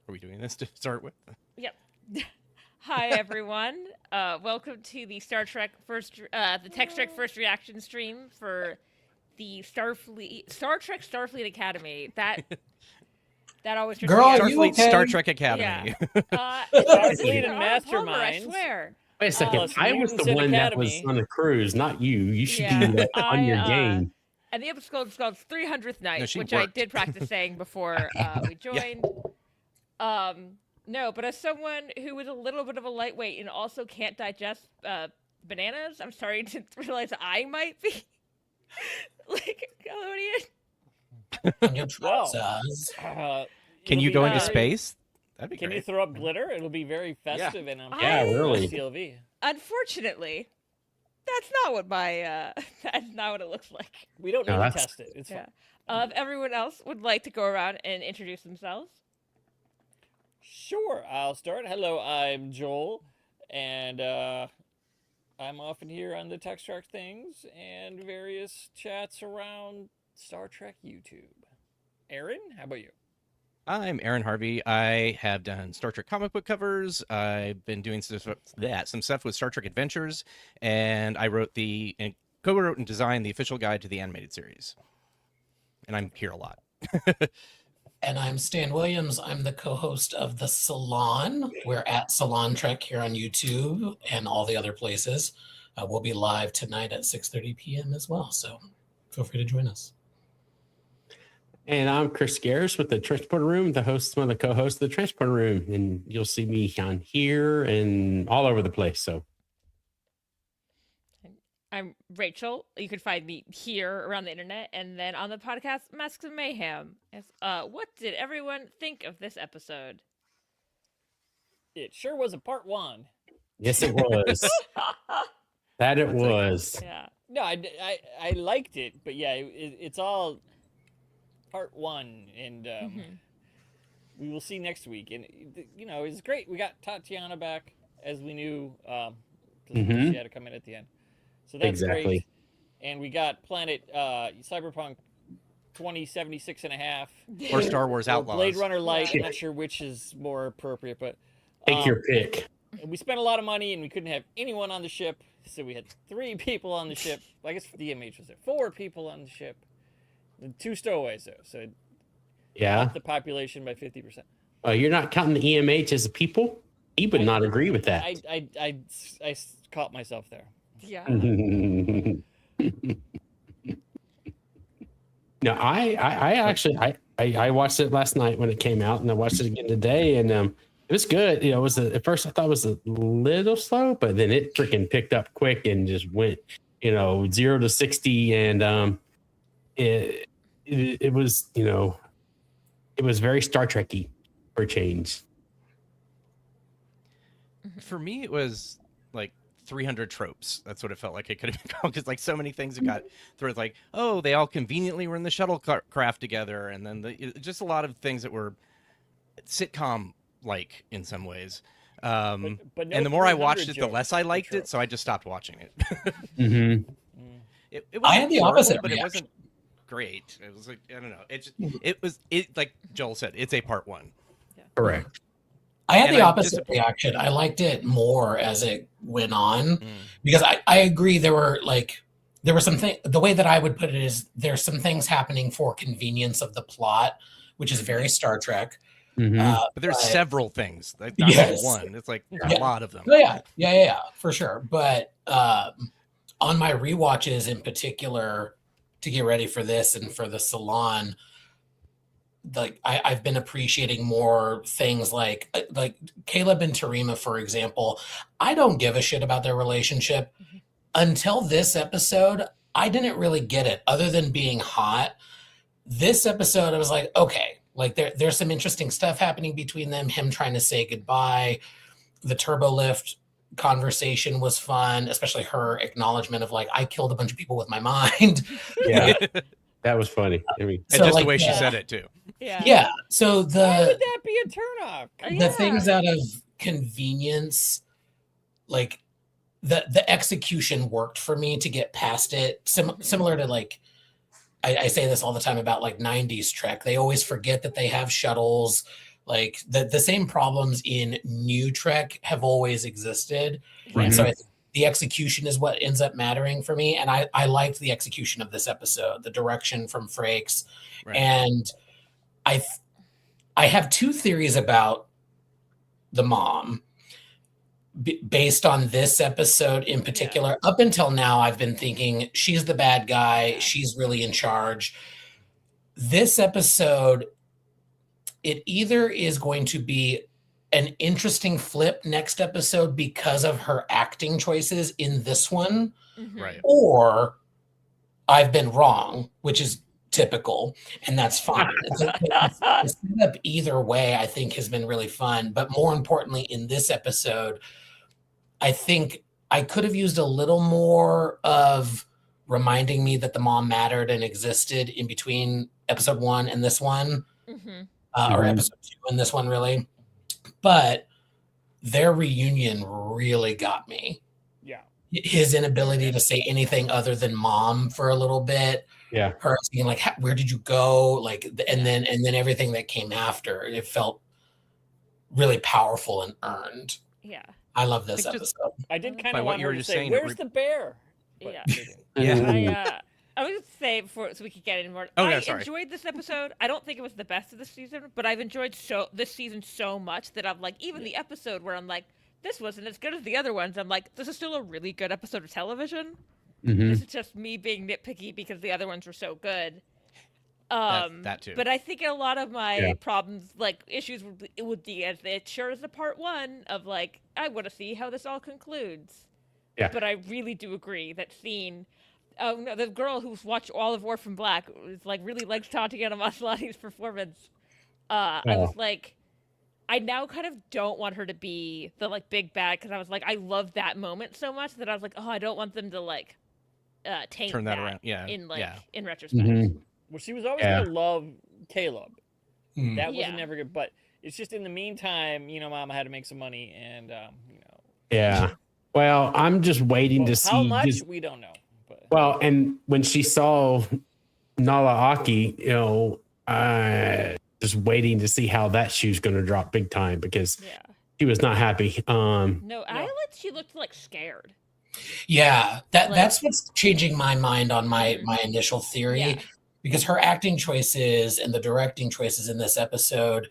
Are we doing this to start with? Yep. Hi everyone. Welcome to the the Tex-Trek first reaction stream for the Star Trek Starfleet Academy. That always trips Girl, me are out. you Starfleet okay? Star Trek Yeah. Academy. Starfleet and Arnold Palmer, I Masterminds. swear. Wait a second. Plus I was the Mutants and one that was Academy. on the cruise, not you. You should Yeah. be on your game. And the episode is called 300th Night, No, she which I worked. did practice saying before we joined. No, but as someone who is a little bit of a lightweight and also can't digest bananas, I'm starting to realize I might be like a Nickelodeon. On your Well, trousers. Can it'll you be go into very- space? That'd be Can you great. throw up glitter? It'll be very festive and Yeah, really. CLV. Unfortunately, that's not what that's not what it looks like. We don't need No, to that's- test it. It's Yeah. fine. If everyone else would like to go around and introduce themselves. Sure, I'll start. Hello, I'm Joel, and I'm often here on the Tex-Trek things and various chats around Star Trek YouTube. Aaron, how about you? I'm Aaron Harvey. I have done Star Trek comic book covers. I've been doing some stuff with Star Trek Adventures, and I co-wrote and designed the official guide to the animated series. And I'm here a lot. And I'm Stan Williams. I'm the co-host of The Salon. We're at Salon Trek here on YouTube and all the other places. We'll be live tonight at 6:30 p.m. as well. So feel free to join us. And I'm Chris Garris with the Transporter Room, one of the co-hosts of the Transporter Room. And you'll see me on here and all over the place. So I'm Rachel. You can find me here around the internet and then on the podcast Masks of Mayhem. Yes. What did everyone think of this episode? It sure was a part one. yes, it was. That it was. Yeah. No, I liked it, but yeah, it's all part one, and we will see next week. And it's great. We got Tatiana back as we knew, because Mhm. she had to come in at the end. So that's Exactly. great. And we got Planet Cyberpunk 2076 and a half. Or Star Wars or Outlaws. Blade Runner Light. I'm Yeah. not sure which is more appropriate, but Take your pick. and we spent a lot of money and we couldn't have anyone on the ship, so we had 3 people on the ship. I guess DMH was there. 4 people on the ship. And 2 stowaways though, so it Yeah. upped the population by 50%. You're not counting the EMH as a people? He would not agree with that. I caught myself there. Yeah. No, I actually I watched it last night when it came out, and I watched it again today, and it was good. It was at first I thought it was a little slow, but then it freaking picked up quick and just went 0 to 60, and it was it was very Star Trek-y for a change. For me, it was like 300 tropes. That's what it felt like it could have been called, because like so many things that got through. It's like, oh, they all conveniently were in the shuttlecraft together, and then just a lot of things that were sitcom-like in some ways. But no And the more I 300 watched it, the jokes less I for liked it, tropes. so I just stopped watching it. Mm-hmm. It I wasn't had the horrible, opposite but it reaction. wasn't great. It was like, I don't know. It was like Joel said, it's a part one. Correct. I had And the I'm opposite disappointed. reaction. I liked it more as it went on Mm. because I agree there were some things. The way that I would put it is there's some things happening for convenience of the plot, which is very Star Trek. Mhm. But there's But- several things. Like, not Yes. just one. It's like a Yeah. lot of them. Oh, yeah, for sure. But on my rewatches in particular, to get ready for this and for the salon, like I've been appreciating more things like Caleb and Tarima, for example. I don't give a shit about their relationship. Until this episode, I didn't really get it, other than being hot. This episode, I was like, okay, like there's some interesting stuff happening between them. Him trying to say goodbye, the turbo lift conversation was fun, especially her acknowledgement of like, I killed a bunch of people with my mind. Yeah, that was funny. I mean, And So, just like, the way she yeah. said it too. Yeah. So Why would that be a turnoff? the things out of convenience, like the execution worked for me to get past it. Similar to like, I say this all the time about like 90s Trek. They always forget that they have shuttles. Like the same problems in new Trek have always existed. Right. And so I think the execution is what ends up mattering for me. And I liked the execution of this episode, the direction from Frakes. Right. And I have two theories about the mom based on this episode in particular. Up until now, I've been thinking she's the bad guy. She's really in charge. This episode, it either is going to be an interesting flip next episode because of her acting choices in this one, Right. or I've been wrong, which is typical, and that's fine. The setup either way, I think, has been really fun. But more importantly, in this episode, I think I could have used a little more of reminding me that the mom mattered and existed in between episode 1 and this one, or episode 2 and this one, really. But their reunion really got me. Yeah. His inability to say anything other than mom for a little bit. Yeah. Her being like, where did you go? Like, and then everything that came after, it felt really powerful and earned. Yeah. I love this I think episode. I did kind By of what want you her were to just say, saying, "Where's the bear?" But Yeah. I was just say before, so we could get in more. Okay, I sorry. enjoyed this episode. I don't think it was the best of the season, but I've enjoyed this season so much that I'm like, even the episode where I'm like, this wasn't as good as the other ones. I'm like, this is still a really good episode of television. This is just me being nitpicky because the other ones were so good. That too. But I think a lot of my problems, like issues, would be as it sure is the part 1 of like, I want to see how this all concludes. Yeah. But I really do agree that scene. Oh no, the girl who's watched all of Orphan Black was like really likes Tatiana Maslany's performance. I was like, I now kind of don't want her to be the like big bad because I was like, I love that moment so much that I was like, oh, I don't want them to like taint Turn that around. Yeah. In retrospect. Well, she was always gonna love Caleb. Mm. That was never good, but it's just in the meantime, Mama had to make some money, and Yeah. Well, I'm just waiting to see how much we don't know. But well, and when she saw Nahla Aki, just waiting to see how that shoe's going to drop big time because she was not happy. She looked like scared. Yeah, that's what's changing my mind on my initial theory, because her acting choices and the directing choices in this episode,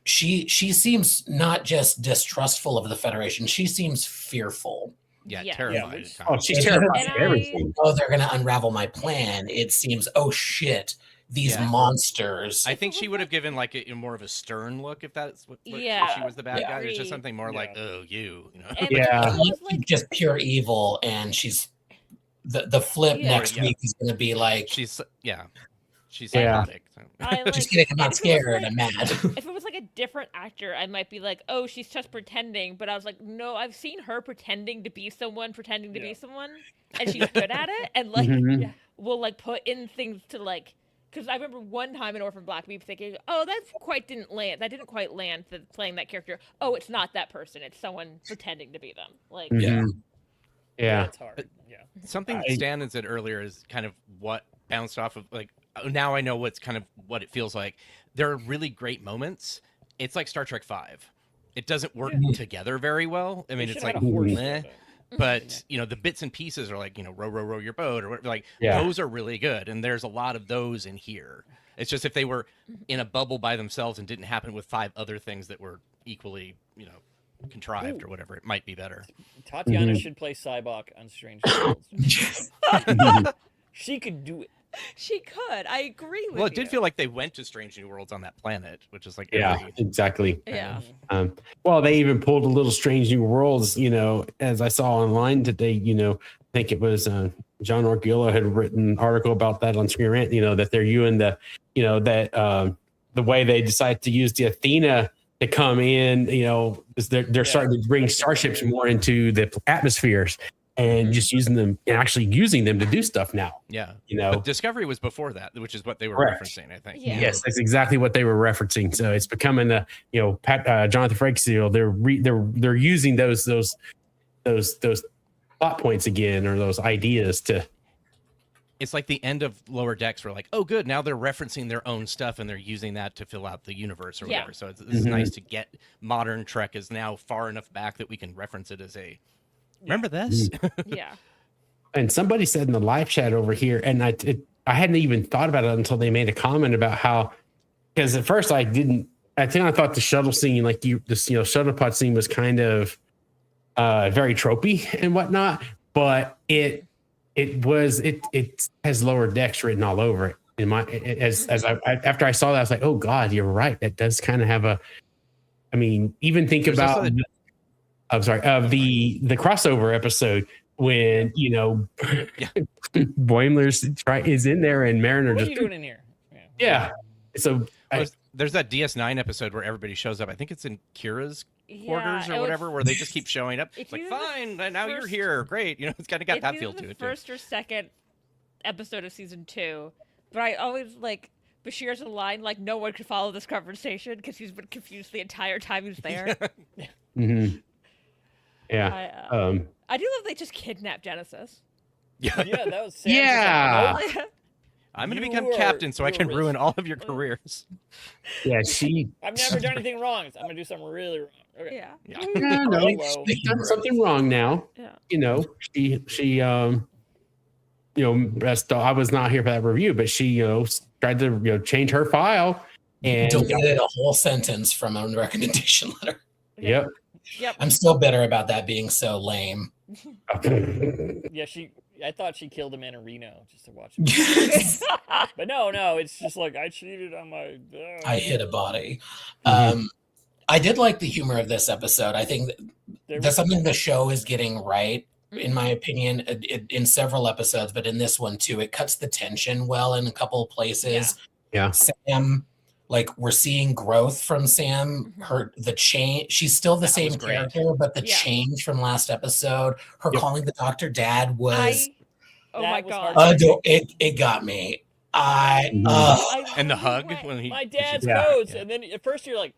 she seems not just distrustful of the Federation, she seems fearful. Yeah, Yeah. terrified. Oh, she's terrified And of everything. Oh, they're going to unravel my plan. It seems, oh shit, these monsters. I think she would have given like a more of a stern look if that's what Yeah. if she was the bad Yeah. guy. There's just something more like, oh, you know. And Yeah. it was like, Just pure evil, and she's the flip next week is going to be like, She's Yeah. psychotic. So. I like, just kidding, I'm not if it was scared, like- I'm mad. If it was like a different actor, I might be like, oh, she's just pretending. But I was like, no, I've seen her pretending to be someone, be someone, and she's good at it. And like, will like put in things to like, because I remember one time in Orphan Black, me thinking, oh, that didn't quite land playing that character. Oh, it's not that person. It's someone pretending to be them. Like, Yeah. it's hard. Yeah. Something Stan had said earlier is kind of what bounced off of like, now I know what's kind of what it feels like. There are really great moments. It's like Star Trek V. It doesn't work together very well. I mean, it's like, meh. But the bits and pieces are like, row your boat or whatever. Like those are really good, and there's a lot of those in here. It's just if they were in a bubble by themselves and didn't happen with 5 other things that were equally, contrived or whatever, it might be better. Tatiana should play Cybok on Strange Worlds. She could do it. she could. I agree with you. Well, it did feel like they went to Strange New Worlds on that planet, which is like Exactly. Yeah. Well, they even pulled a little Strange New Worlds, as I saw online today, I think it was John Orgullo had written an article about that on Screen Rant, that they're using the way they decide to use the Athena to come in, is they're starting to bring starships more into the atmospheres and just using them and actually using them to do stuff now. Yeah. But Discovery was before that, which is what they were referencing, I think. Yeah. Yes, that's exactly what they were referencing. So it's becoming Jonathan Frakes, they're using those plot points again, or those ideas to it's like the end of Lower Decks where like, oh good, now they're referencing their own stuff and they're using that to fill out the universe or Yeah. whatever. So it's nice to get modern Trek is now far enough back that we can reference it as a remember this? Yeah. And somebody said in the live chat over here, and I hadn't even thought about it until they made a comment about how, because at first I thought the shuttle scene, like shuttle pod scene was kind of very tropey and whatnot, but it has Lower Decks written all over it. After I saw that, I was like, oh God, you're right. That does kind of have even think There's about, also the crossover episode when, Boimler is in there and Mariner What are just, you doing in here? yeah. So there's that DS9 episode where everybody shows up. I think it's in Kira's quarters or whatever, where they just keep showing up. It's like, fine, now you're here. Great. It's kind of got that feel to it, too. First or second episode of season 2, but I always like Bashir's a line like no one could follow this conversation because he's been confused the entire time he's there. mm-hmm. Yeah. I do love they just kidnapped Genesis. Yeah, that was Sam's Yeah. I'm going to become captain so I can ruin all of your careers. Yeah, I've never done anything wrong. So I'm going to do something really wrong. Okay. Yeah. She's done something wrong now. Yeah. She I was not here for that review, but she tried to change her file and deleted a whole sentence from a recommendation letter. Yep. I'm still bitter about that being so lame. Yeah, I thought she killed him in a Reno just to watch him. But no, it's just like I cheated on my. I hit a body. I did like the humor of this episode. I think that's something the show is getting right, in my opinion, in several episodes, but in this one too. It cuts the tension well in a couple of places. Yeah. Sam, like we're seeing growth from Sam. The change. She's still the same character, but the change from last episode, her calling the doctor dad was. Oh my God! It got me. And the hug when he my dad's codes, and then at first you're like,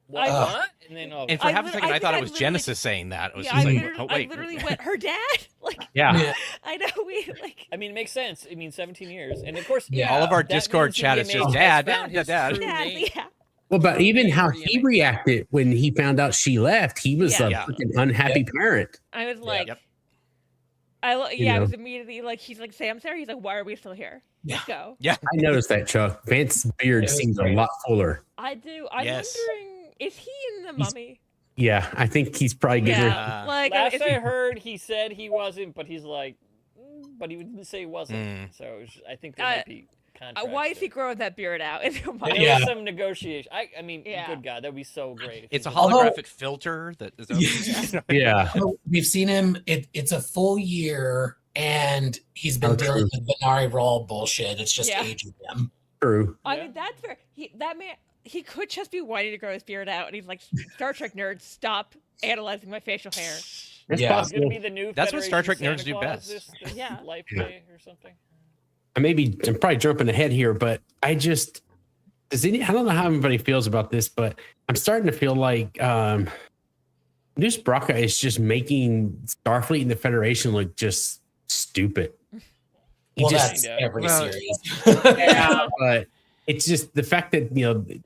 what? And then and for half a second I thought it was Genesis saying that. It was just like, oh wait, I literally went, her dad? Like, I know I mean, it makes sense. I mean, 17 years, and of course, all of our Discord chat is just dad. Yeah. Well, but even how he reacted when he found out she left, he was a freaking unhappy parent. I was like, I was immediately like, he's like, Sam's there. He's like, why are we still here? Let's go. Yeah, I noticed that, Chuck. Vance's beard seems a lot fuller. I do. I'm wondering, is he in the Mummy? Yeah, I think he's probably getting. Like last I heard, he said he wasn't, but he's like, but he didn't say he wasn't. So I think there might be. Why is he growing that beard out? There was some negotiation. I mean, good God, that'd be so great. It's a holographic filter that is. We've seen him. It's a full year, and he's been dealing with Venari Roll bullshit. It's just aging him. True. I mean, that's fair. That man, he could just be wanting to grow his beard out, and he's like, Star Trek nerds, stop analyzing my facial hair. It's gonna be the new. That's what Star Trek Santa nerds do Claus best. This life day or something. I'm probably jumping ahead here, but I don't know how everybody feels about this, but I'm starting to feel like Noose Braca is just making Starfleet and the Federation look just stupid. That's every series. But it's just the fact that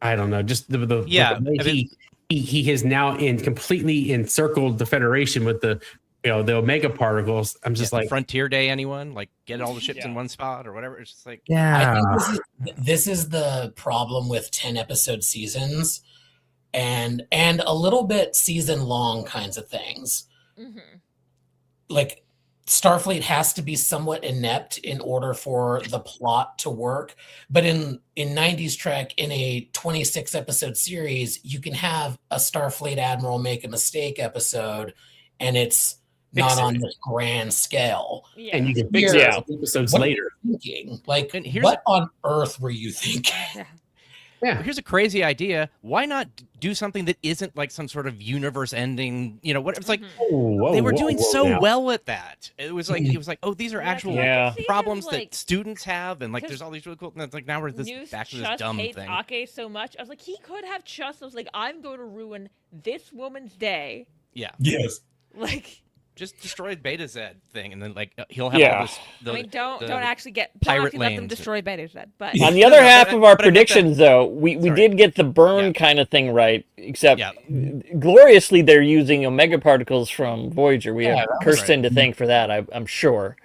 I don't know, just the way he has now completely encircled the Federation with the the Omega particles. I'm just like, Frontier Day, anyone? Like, get all the ships in one spot or whatever. It's just like, I think this is the problem with 10-episode seasons and a little bit season-long kinds of things. Like, Starfleet has to be somewhat inept in order for the plot to work. But in 90s Trek, in a 26-episode series, you can have a Starfleet admiral make a mistake episode, and it's not on the grand scale. And you can fix it episodes later. Like, what on earth were you thinking? Here's a crazy idea. Why not do something that isn't like some sort of universe-ending? What it's like. They were doing so well at that. It was like oh, these are actual problems that students have, and like there's all these really cool. And it's like now we're back to this dumb thing. Ake so much. I was like, he could have just. I was like, I'm going to ruin this woman's day. Yeah. Yes. Like. just destroy Beta Z thing, and then like he'll have Yeah. all this. I mean, don't actually let pirate them lanes. destroy Beta Z. But On the other No, half but- of our but I meant that- predictions, though, we Sorry. did get the burn Yeah. kind of thing right, except Yeah. gloriously they're using omega particles from Voyager. We Yeah, have that was Kirsten to thank for that, I'm sure.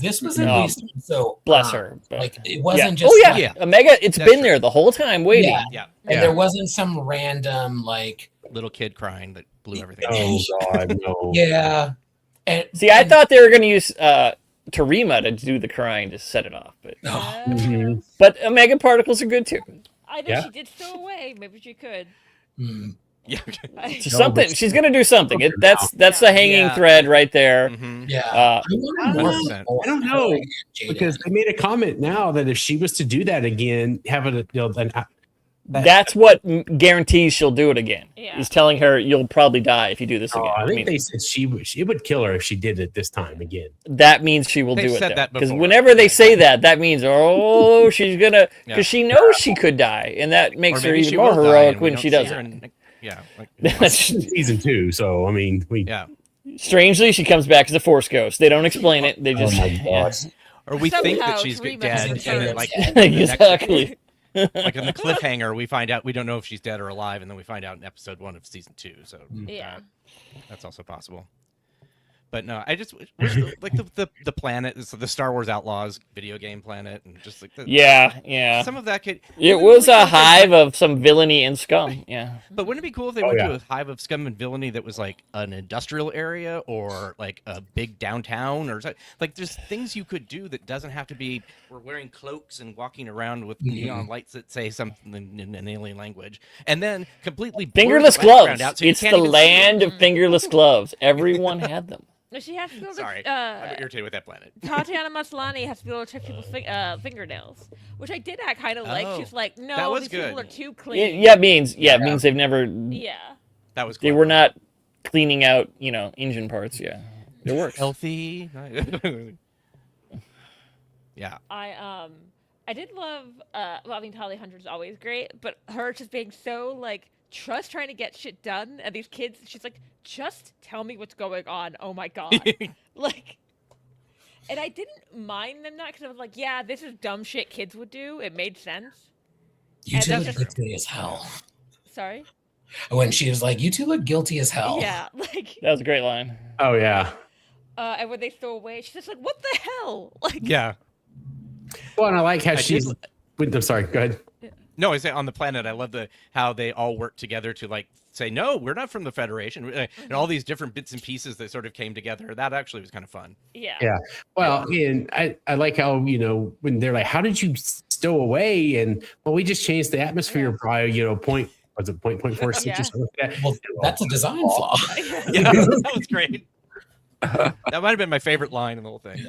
This was at Um, least so Bless her. but- Like it yeah. wasn't just Oh yeah, like- Yeah. Omega. It's That's been true. there the whole time waiting. Yeah. Yeah, and Yeah. there wasn't some random like little kid crying that blew everything. Oh God, no. yeah. And See, I thought they were going to use Terima to do the crying to set it off, Oh, Mhm. but omega particles are good too. I know Yeah. she did stow away. Maybe she could. hmm. Yeah. So No, something but- she's going to do something. Okay, That's the hanging Yeah. thread right there. hmm Yeah. Uh, I wonder more 100%. about I don't know, Jaden. because they made a comment now that if she was to do that again, That's what guarantees she'll do it again. Yeah. Is telling her you'll probably die if you do this again. I I think mean, they said it would kill her if she did it this time again. that means she will They've do it. said that Because before. whenever they say that, that means she's gonna Yeah. because she knows she could die, and that makes her maybe even she more will die heroic and we when don't she see does her it. in- yeah. Like, Season 2, so I mean, yeah. Strangely, she comes back as a Force ghost. They don't explain it. They just my God. Or we think Somehow that she's Terima dead, has and then returned. like exactly. like in the cliffhanger, we find out we don't know if she's dead or alive, and then we find out in episode 1 of season 2. So Yeah. that's also possible. But no, I just wish like the planet, so the Star Wars Outlaws video game planet, and just like Yeah. some of that could. It wouldn't was be cool a if they- hive of some villainy and scum. Yeah. But wouldn't it be cool if they Oh, went yeah. to a hive of scum and villainy that was like an industrial area or like a big downtown or like there's things you could do that doesn't have to be we're wearing cloaks and walking around with neon lights that say something in an alien language and then completely blur the Fingerless background gloves. out so you It's can't the even see it. land of fingerless gloves. Everyone had them. No, she has to be able Sorry, to. I'm irritated with that planet. Tatiana Maslany has to be able to check people's fingernails, which I did kind of like. Oh, She's like, that no, was these people good. are too Yeah, clean. it means they've never. Yeah. That was They clever. were not cleaning out, engine parts. Yeah, it works. healthy. Yeah. I did love. Well, I mean, Holly Hunter's always great, but her just being so like trying to get shit done, and these kids, she's like, just tell me what's going on. Oh my god, like. And I didn't mind them that because I was like, yeah, this is dumb shit kids would do. It made sense. You And two that's look just- guilty as hell. Sorry. When she was like, "You two look guilty as hell." Yeah, like, That was a great line. Oh yeah. and when they throw away, she's just like, what the hell? Like, Yeah. Well, and I like how I she's. did- I'm sorry. Go ahead. No, I say on the planet. I love how they all work together to like say, no, we're not from the Federation, and all these different bits and pieces that sort of came together. That actually was kind of fun. yeah. Yeah. Well, and I like how when they're like, "How did you stow away?" And well, we just changed the atmosphere by point. Was it 0.46 Yeah. or something like that? Well, that's a design flaw. Yeah, that was great. That might have been my favorite line in the whole thing.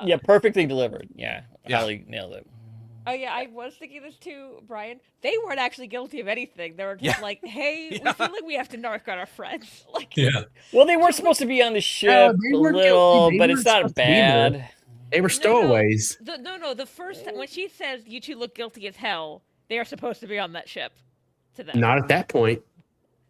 Yeah, perfectly delivered. Yeah, Yeah. Holly nailed it. Oh yeah, I was thinking this too, Brian. They weren't actually guilty of anything. They were just Yeah. like, "Hey, we feel like we have to narc on our friends." Like, Yeah. Well, they weren't supposed to be on the ship they a were little, guilty. They but were it's not supposed to be there. bad. They were stowaways. No. The first time when she says you two look guilty as hell, they are supposed to be on that ship. To them. Not at that point.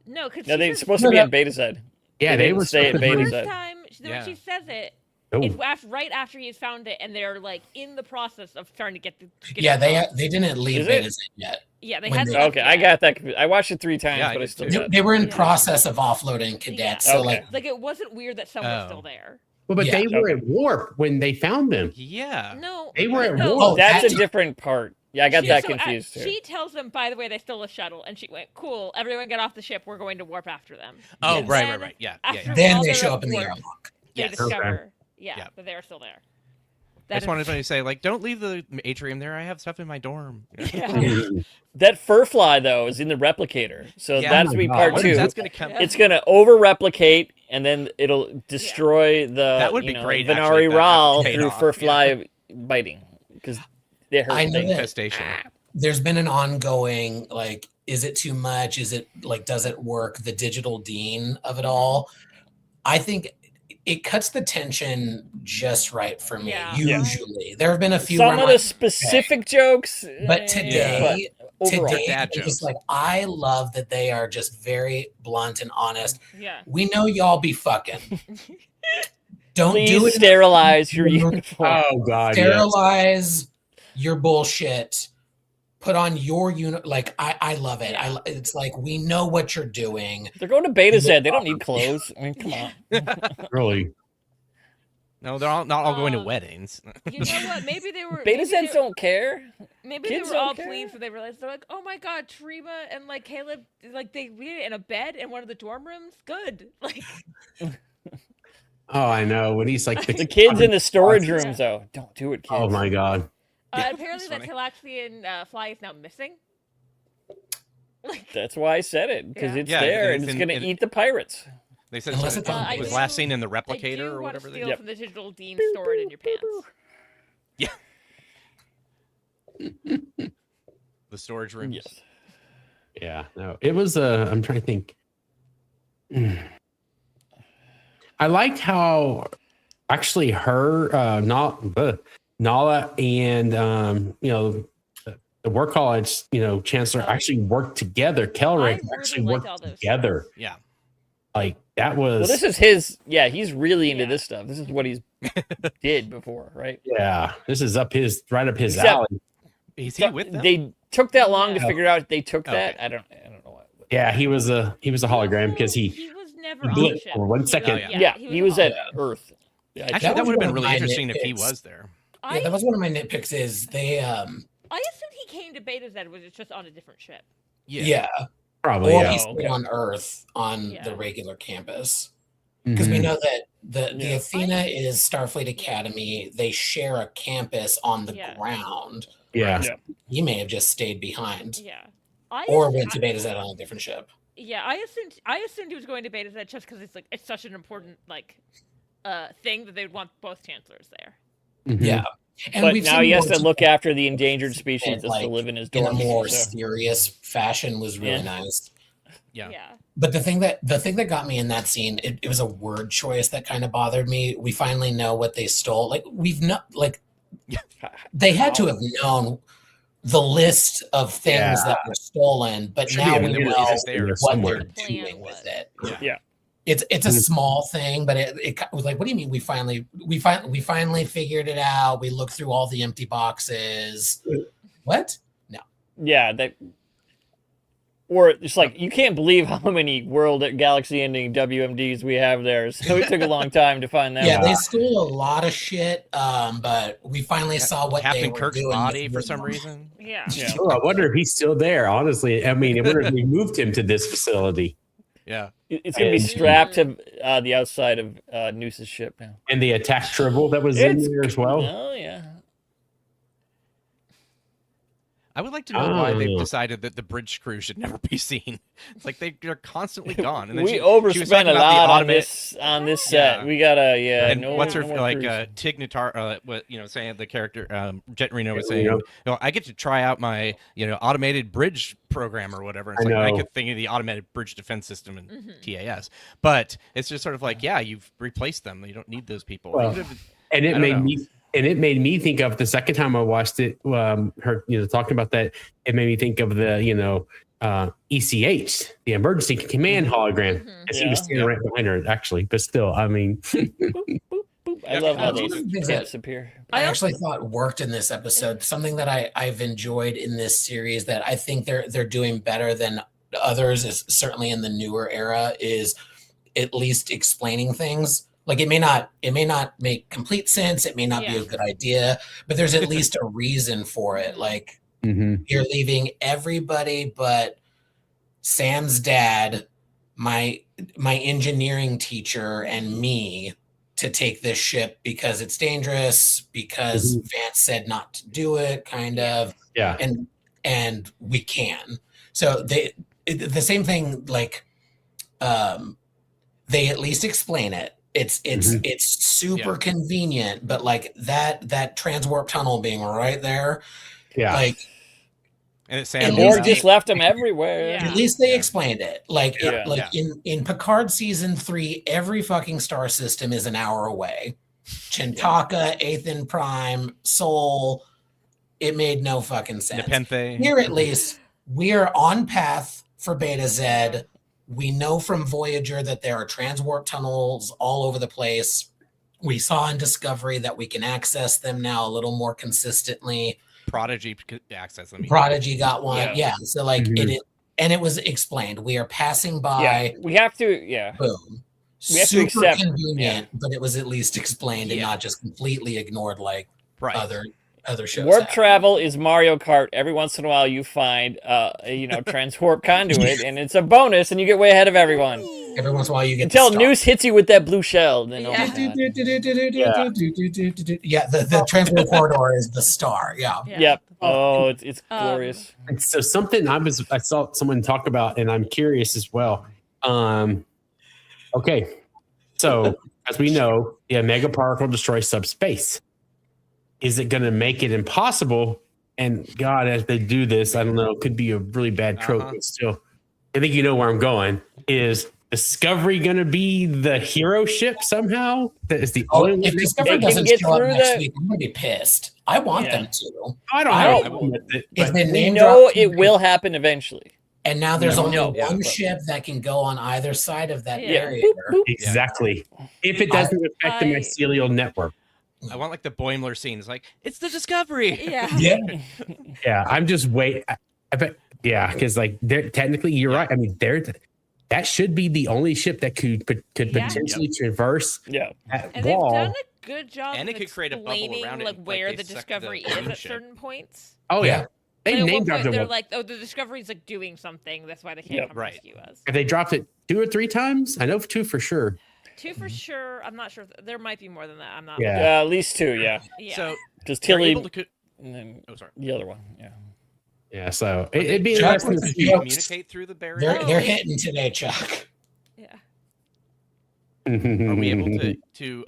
No, because No, they're supposed to be on Beta Side. Yeah, They they didn't were. say it supposed to Beta be- the Side. first time Yeah. when she says it, Oh. it's right after he's found it, and they're like in the process of starting to get the. Yeah, the they didn't leave Is it it? as it yet. Yeah, they when had. they- left Okay, it. I got that. I watched it 3 times, Yeah, I but I did still too. got it. They were in Yeah. process of offloading cadets. Yeah. So Okay. like, Like it wasn't weird that someone was Oh. still there. Well, but Yeah. they were at warp when they found them. Yeah. No, They were at no. war. Oh, That's a that- different part. Yeah, I got Yeah, that so, confused too. she tells them, by the way, they stole a shuttle, and she went, "Cool, everyone get off the ship. We're going to warp after them." Oh, Yes. right. Then Yeah. after- then while they they're show at up in the warp, airlock. They Yes. discover, Yeah. that they're still there. I That just is- wanted to say, like, don't leave the atrium there. I have stuff in my dorm. Yeah. That fur fly though is in the replicator, so Yeah. that's Oh to my be God. part What two. is That's gonna come. Yeah. It's gonna over replicate, and then it'll destroy the That would be great, actually, Venari if that Ral paid through off. fur Yeah. fly biting because they hurt I know things. that- Infestation. There's been an ongoing like, is it too much? Is it like, does it work? The digital dean of it all. I think it cuts the tension just right for me. Yeah. Usually, there have been a few. Some where of I'm the like, specific jokes, but today, overall. today, dad they're just jokes. like, I love that they are just very blunt and honest. Yeah. We know y'all be fucking. Don't Please do it. sterilize your uniform. Oh God, yes. Sterilize your bullshit. Put on your unit. Like I love it. Yeah. It's like we know what you're doing. They're going to Beta Z. They don't need clothes. I mean, come on. Really. No, they're all, not all going to Um, weddings. You know what? Maybe they were. Beta maybe Zs they- don't care. Maybe Kids they were don't all care. pleased when they realized they're like, oh my god, Trima and like Caleb, like they made it in a bed in one of the dorm rooms. Good. Like, Oh, I know. When he's like The kids in the storage rooms, though, don't do it, kids. Oh my God. Yeah, apparently that that's Talaxian fly is now missing. Like, That's why I said it, because Yeah. it's Yeah, there it's and it's in- going to in- eat the pirates. They said Unless so it's on it was I last do- seen in the I replicator do or want to whatever they steal Yep. from the digital deem stored in your pants. the storage rooms. Yes. Yeah. No, it was. I'm trying to think. I liked how actually Nahla and the War College chancellor actually worked together. Kelrick really actually liked all worked those together. Yeah. Like that was. Well, this is his. Yeah, he's really into Yeah. this stuff. This is what he's did before, right? Yeah, this is right up his Except- alley. Is he So with them? they took that long to No. figure out they took Okay. that. I don't know what. Yeah, he was a hologram because he was never on blew the it ship. for 1 He was- second. Yeah, he was on at the- Earth. Yeah, Actually, That that was would have one been of really my interesting if he nitpicks. was there. I, That was one of my nitpicks. Is they I assumed he came to Beta Z was just on a different ship. yeah, probably. or Yeah. he Oh, stayed okay. on Earth on Yeah. the regular campus. Because we Mhm. know that the Yeah. Athena is Starfleet Academy. They share a campus on the Yeah. ground. Yeah. Yeah. He may have just stayed behind Yeah. or went to Beta Z on a different ship. Yeah, I assumed he was going to Beta Z just because it's such an important thing that they would want both chancellors there. Mhm. Yeah. And But we've now seen he has more to look after the endangered species that like, still live in his in a dorm. more So. serious fashion was really Yeah. nice. Yeah. But the thing that got me in that scene, it was a word choice that kind of bothered me. We finally know what they stole. Like they had to have known the list of things that were stolen, but Should now be we in there know was there what somewhere. they're The plan doing was. with it. Yeah. It's a small thing, but it was like, what do you mean we finally figured it out? We looked through all the empty boxes. What? Yeah, or it's like you can't believe how many world galaxy ending WMDs we have there. So it took a long time to find that. Yeah, one. they stole a lot of shit, but we finally saw what they Captain were Kirk's doing. body for with some them. reason. Yeah. Yeah. Oh, I wonder if he's still there. Honestly, I mean, I wonder if we moved him to this facility Yeah. It's going to be strapped to the outside of Noose's ship now. and the attack tribble that was in It's- there as well. Oh yeah. I would like to know why they've Oh. decided that the bridge crew should never be seen. It's like they're constantly gone. And then We she was overspent talking a about the lot on automated- this set. Yeah. We gotta and no. what's her no more like cruise. Tig Notaro, saying the character Jet Reno was Jet saying, Reno. I get to try out my automated bridge program or whatever. It's I like I know. could think of the automated bridge defense system in Mhm. TAS, but it's just sort of like, yeah, you've replaced them. You don't need those people. Well, You could've- And I it don't made know. me think of the second time I watched it. Her talking about that. It made me think of the ECH, the emergency command hologram, Mhm. as he was Yeah. standing right behind her. Actually, but still, I mean, Boop, boop, boop. I love how One those of the things that pants appear. I actually thought worked in this episode. Something that I've enjoyed in this series that I think they're doing better than others, is certainly in the newer era, is at least explaining things. Like it may not make complete sense. It may not be Yeah. a good idea, but there's at least a reason for it. Like mhm. you're leaving everybody but Sam's dad, my engineering teacher, and me to take this ship because it's dangerous, because Vance said not to do it, kind of, Yeah. and we can. So the same thing, like they at least explain it. It's super Yeah. convenient, but like that transwarp tunnel being right there, Yeah. like and it's At Sam. least Or they- just left them everywhere. Yeah. at least they Yeah. explained it. Like Yeah. in Picard season 3, every fucking star system is an hour away. Chintaka, Athen Prime, Sol. It made no fucking sense. Nepenthe. Here at least We are on path for Beta Z. We know from Voyager that there are transwarp tunnels all over the place. We saw in Discovery that we can access them now a little more consistently. Prodigy access them. Prodigy got one. Yeah. So like it was explained. We are passing by. We have to. Boom. We have to Super accept. convenient, but it was at least explained and not just completely ignored like other shows. Warp travel is Mario Kart. Every once in a while, you find transwarp conduit, and it's a bonus, and you get way ahead of everyone. Every once in a while, you get until Noose hits you with that blue shell. Then the transwarp corridor is the star. Yep. Oh, it's glorious. And so something I saw someone talk about, and I'm curious as well. Okay, so as we know, the Omega particle destroys subspace. Is it going to make it impossible? And God, as they do this, I don't know, it could be a really bad trope, but still, I think you know where I'm going. Is Discovery going to be the hero ship somehow? That is the only one. If Discovery doesn't show up next week, I'm going to be pissed. I want them to. I don't know. If they name it will happen eventually. And now there's only one ship that can go on either side of that barrier. Exactly. If it doesn't affect the mycelial network. I want like the Boimler scene. It's like, it's the Discovery. Yeah. I'm just waiting. I bet. Yeah, because like they're technically, you're right. I mean, that should be the only ship that could potentially traverse that and wall. They've done a good job. And it could create a bubble around it, like where the Discovery is at certain points. Oh yeah. They named it. They're like, the Discovery's like doing something. That's why they can't come rescue us. Have they dropped it 2 or 3 times? I know 2 for sure. 2 for sure. I'm not sure. There might be more than that. I'm not. Yeah, at least 2. Yeah. So just Tilly, and then the other one. Yeah. So it'd be interesting to communicate through the barrier. They're hitting today, Chuck. Yeah. Are we able to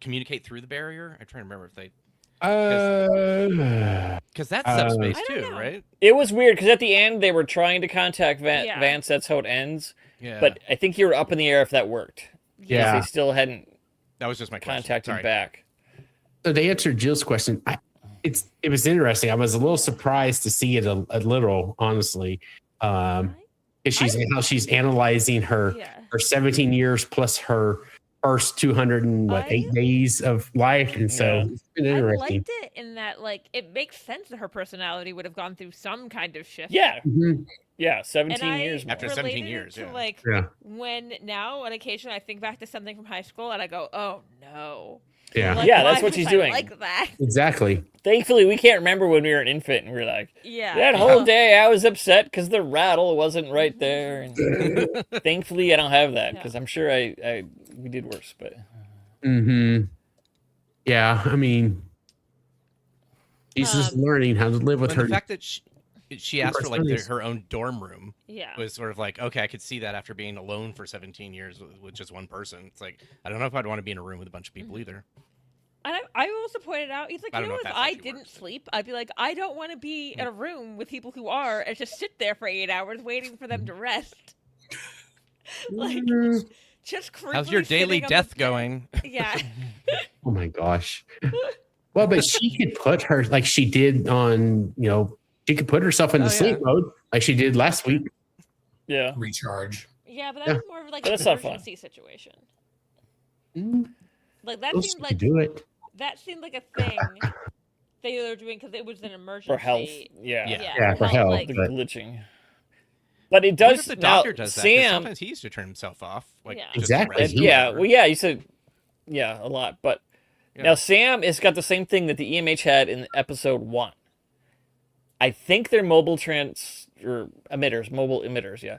communicate through the barrier? I'm trying to remember if they. Because that's subspace too, right? It was weird because at the end they were trying to contact Vance. That's how it ends. Yeah. But I think you were up in the air if that worked. Yeah. They still hadn't. That was just my contacted back. So they answered Jill's question. It was interesting. I was a little surprised to see it a little, honestly. Because she's analyzing her 17 years plus her first 208 days of life, and so it's been interesting. I liked it in that, like, it makes sense that her personality would have gone through some kind of shift. Yeah, 17 years after 17 years. To, when now on occasion I think back to something from high school and I go, oh no. Yeah, like, that's what she's doing. Like that. Exactly. Thankfully, we can't remember when we were an infant and we were like, that whole day I was upset because the rattle wasn't right there. And thankfully, I don't have that because I'm sure we did worse. But yeah, I mean, she's just learning how to live with her. The fact that she asked for like her own dorm room was sort of like, okay, I could see that after being alone for 17 years with just one person. It's like, I don't know if I'd want to be in a room with a bunch of people either. And I also pointed out, he's like, if I didn't sleep, I'd be like, I don't want to be in a room with people who are and just sit there for 8 hours waiting for them to rest. Like, just creepily. How's your daily death going? Yeah. Oh my gosh. Well, but she could put her, like she did on, she could put herself into sleep mode like she did last week. Yeah. Recharge. Yeah, but that was more of like an that's not fun. emergency situation. Like that seemed like do it. That seemed like a thing they were doing because it was an emergency for health. Yeah, for health. Like, the glitching. But it does. The doctor does that. Sam, sometimes he used to turn himself off. Like exactly. You said a lot. But now Sam has got the same thing that the EMH had in episode 1. I think they're mobile emitters. Yeah,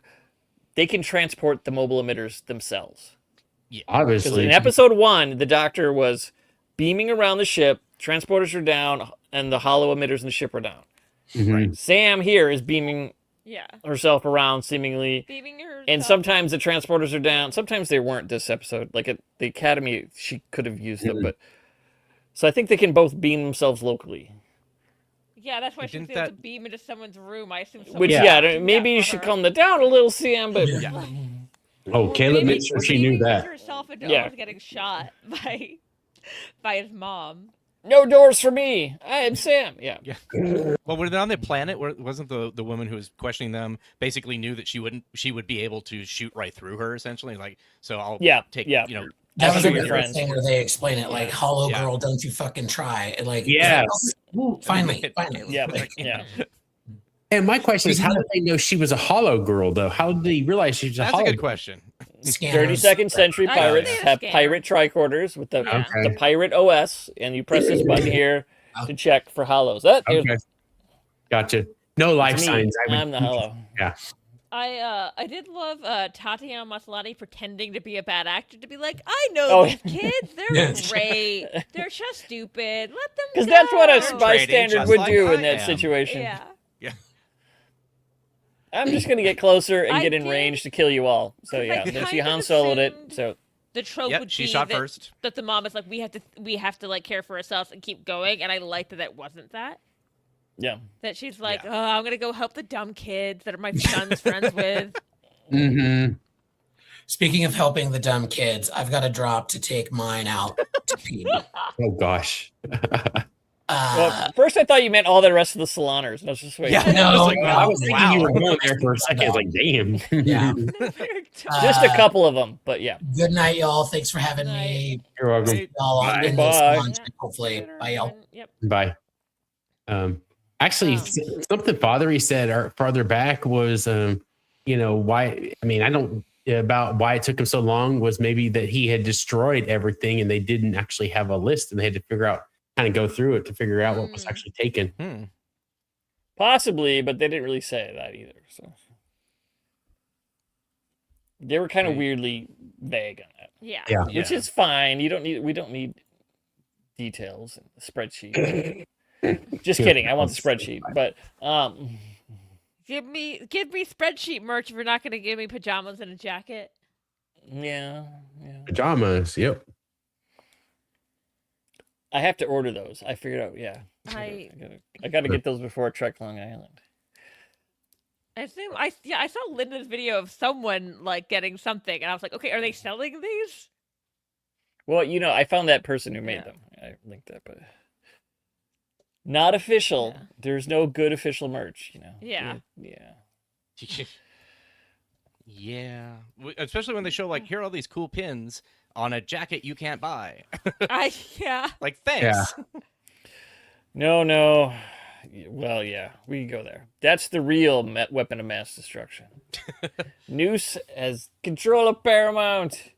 they can transport the mobile emitters themselves. Yeah, obviously. In episode 1, the doctor was beaming around the ship. Transporters are down, and the hollow emitters in the ship are down. Right. Sam here is beaming herself around, seemingly. Beaming herself. And sometimes the transporters are down. Sometimes they weren't this episode. Like at the Academy, she could have used them, but so I think they can both beam themselves locally. Yeah, that's why she was able to beam into someone's room. I assume. Which maybe you should calm that down a little, Sam. But oh, Caleb makes sure she knew that. Herself into almost getting shot by his mom. No doors for me. I am Sam. Yeah. Yeah. Well, when they're on the planet, wasn't the woman who was questioning them basically knew that she would be able to shoot right through her, essentially? Like, so I'll take, That was That's a your good friends. thing where they explain it like, "Hollow Yeah. girl, don't you fucking try." And like, Yes. finally. Yeah. Like, Yeah. And my question is, how did they know she was a hollow girl, though? How did they realize she was a That's hollow a good girl? question. Scanners. 32nd century I pirates see the have scanner. pirate tricorders with the Yeah. Okay. the pirate OS, and you press this button here to check for hollows. That Okay. Gotcha. No life it's me. signs. I'm the hollow. I did love Tatiana Maslany pretending to be a bad actor, to be like, I know Oh, these kids, they're Yes. great, they're just stupid, let them Because that's what a go." bystander just would like do I in that am. situation. Yeah. I'm just gonna get closer and I get in did- range to kill you all. So 'cause I yeah, then she kind of Han Soloed it. assumed- So The trope Yep, would she be shot that, first. that the mom is like, we have to like care for ourselves and keep going, and I like that wasn't that. yeah, That she's like, oh, I'm gonna go help the dumb kids that are my son's friends with. Mm-hmm. Speaking of helping the dumb kids, I've got to drop to take mine out to pee. Oh gosh. well, first I thought you meant all the rest of the saloners. And I was just waiting. Yeah. No, I was like, no, I was thinking you were wow. going there for a second. I was like, damn. Yeah. Just a couple of them, but yeah. Good night, y'all. Thanks for having Good night. me. You're welcome. Right. Y'all on Bye. in this Bye. lunch, hopefully. Bye, y'all. Yep. Bye. Actually, something Fathery said farther back was, why? I mean, I don't about why it took him so long was maybe that he had destroyed everything and they didn't actually have a list and they had to kind of go through it to figure out what was actually taken. Possibly, but they didn't really say that either. So they were kind of Right. weirdly vague on that, Yeah. Yeah. which is fine. We don't need details in the spreadsheet. Just kidding. I want the spreadsheet, but Give me spreadsheet merch if you're not gonna give me pajamas and a jacket. yeah. Pajamas. Yep. I have to order those. I figured out. Yeah, I gotta get those before Trek Long Island. I assume I saw Linda's video of someone like getting something, and I was like, okay, are they selling these? Well, I found that person who made Yeah. them. I linked that, but not official. Yeah. There's no good official merch. Yeah. Yeah. Yeah. Especially when they show like, here are all these cool pins on a jacket you can't buy. Yeah. Like, thanks. No. Well, yeah, we can go there. That's the real weapon of mass destruction. Noose has control of Paramount.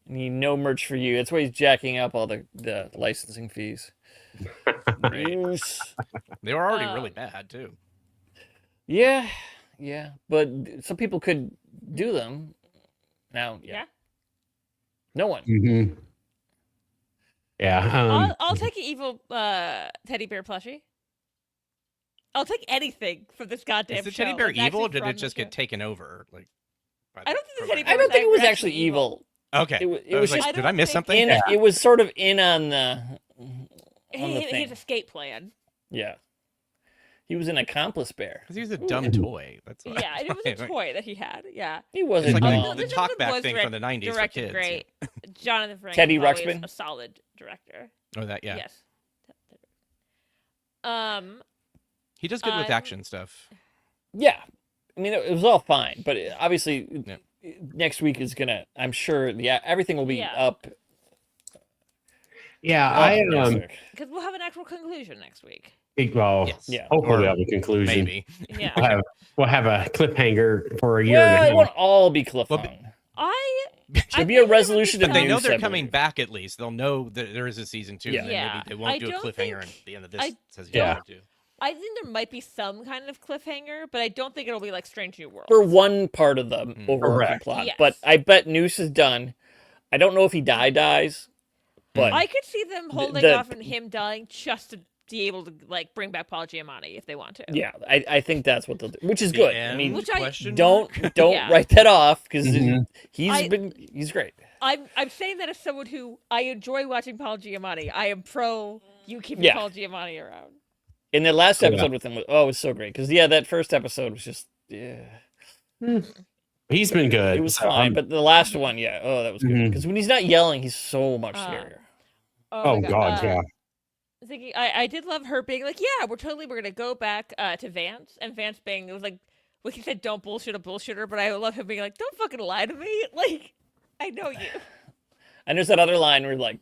Need no merch for you. That's why he's jacking up all the licensing fees. Right. Noose. They were already really bad too. Yeah. But some people could do them. Now, Yeah. no one. Mm-hmm. Yeah. I'll take an evil teddy bear plushie. I'll take anything from this goddamn Is the show. teddy bear that's evil, or actually did from it just the get taken over? Like, by I don't think the program? teddy bear I don't think it was actually actually evil. Okay. It was I was just- like, did I miss something? It was sort of in on the show. on the He had thing. his escape plan. Yeah. He was an accomplice bear. Because he was a dumb toy. That's why. Yeah, and it was a toy that he had. Yeah. He It's wasn't like dumb. No, the this talkback was thing from the 90s for directed kids. great. Jonathan Frank Teddy is always Ruxpin? a solid director. Oh, that, yeah. Yes. He does good with I'm- action stuff. Yeah. I mean, it was all fine, but obviously Yeah. next week is gonna. I'm sure everything will be Yeah. up. yeah. next week. Because we'll have an actual conclusion next week. Well, Yes. Yeah. hopefully Or we'll have a conclusion. Maybe. Yeah. We'll have a cliffhanger for a year. Well, and it a won't half. all be cliff Well, hung. There'll be a resolution to But they know Noose, they're I coming believe. back at least. They'll know that there is a season 2. Yeah. And then Yeah. maybe they won't I do a don't cliffhanger think- at the end of this I season. Yeah. 2. I think there might be some kind of cliffhanger, but I don't think it'll be like Strange New World. For one part of the overarching Correct. plot, Yes. but I bet Noose is done. I don't know if he dies, but I could see them holding the- off on him dying just to be able to like bring back Paul Giamatti if they want to. yeah, I think that's what they'll do, which is The good. I end? mean, Which I- Question don't mark? don't write that off because Mhm. he's great. I'm saying that as someone who I enjoy watching Paul Giamatti. I am pro you keeping Yeah. Paul Giamatti around. And the last Yeah. episode with him was so great because that first episode was just He's been good. it was so fine, I'm- but the last one, that was good Mhm. because when he's not yelling, he's so much Uh, scarier. oh my God, yeah. thinking I did love her being like, yeah, we're gonna go back to Vance, and Vance being, it was like he said, don't bullshit a bullshitter, but I love him being like, don't fucking lie to me, like, I know you. And there's that other line where like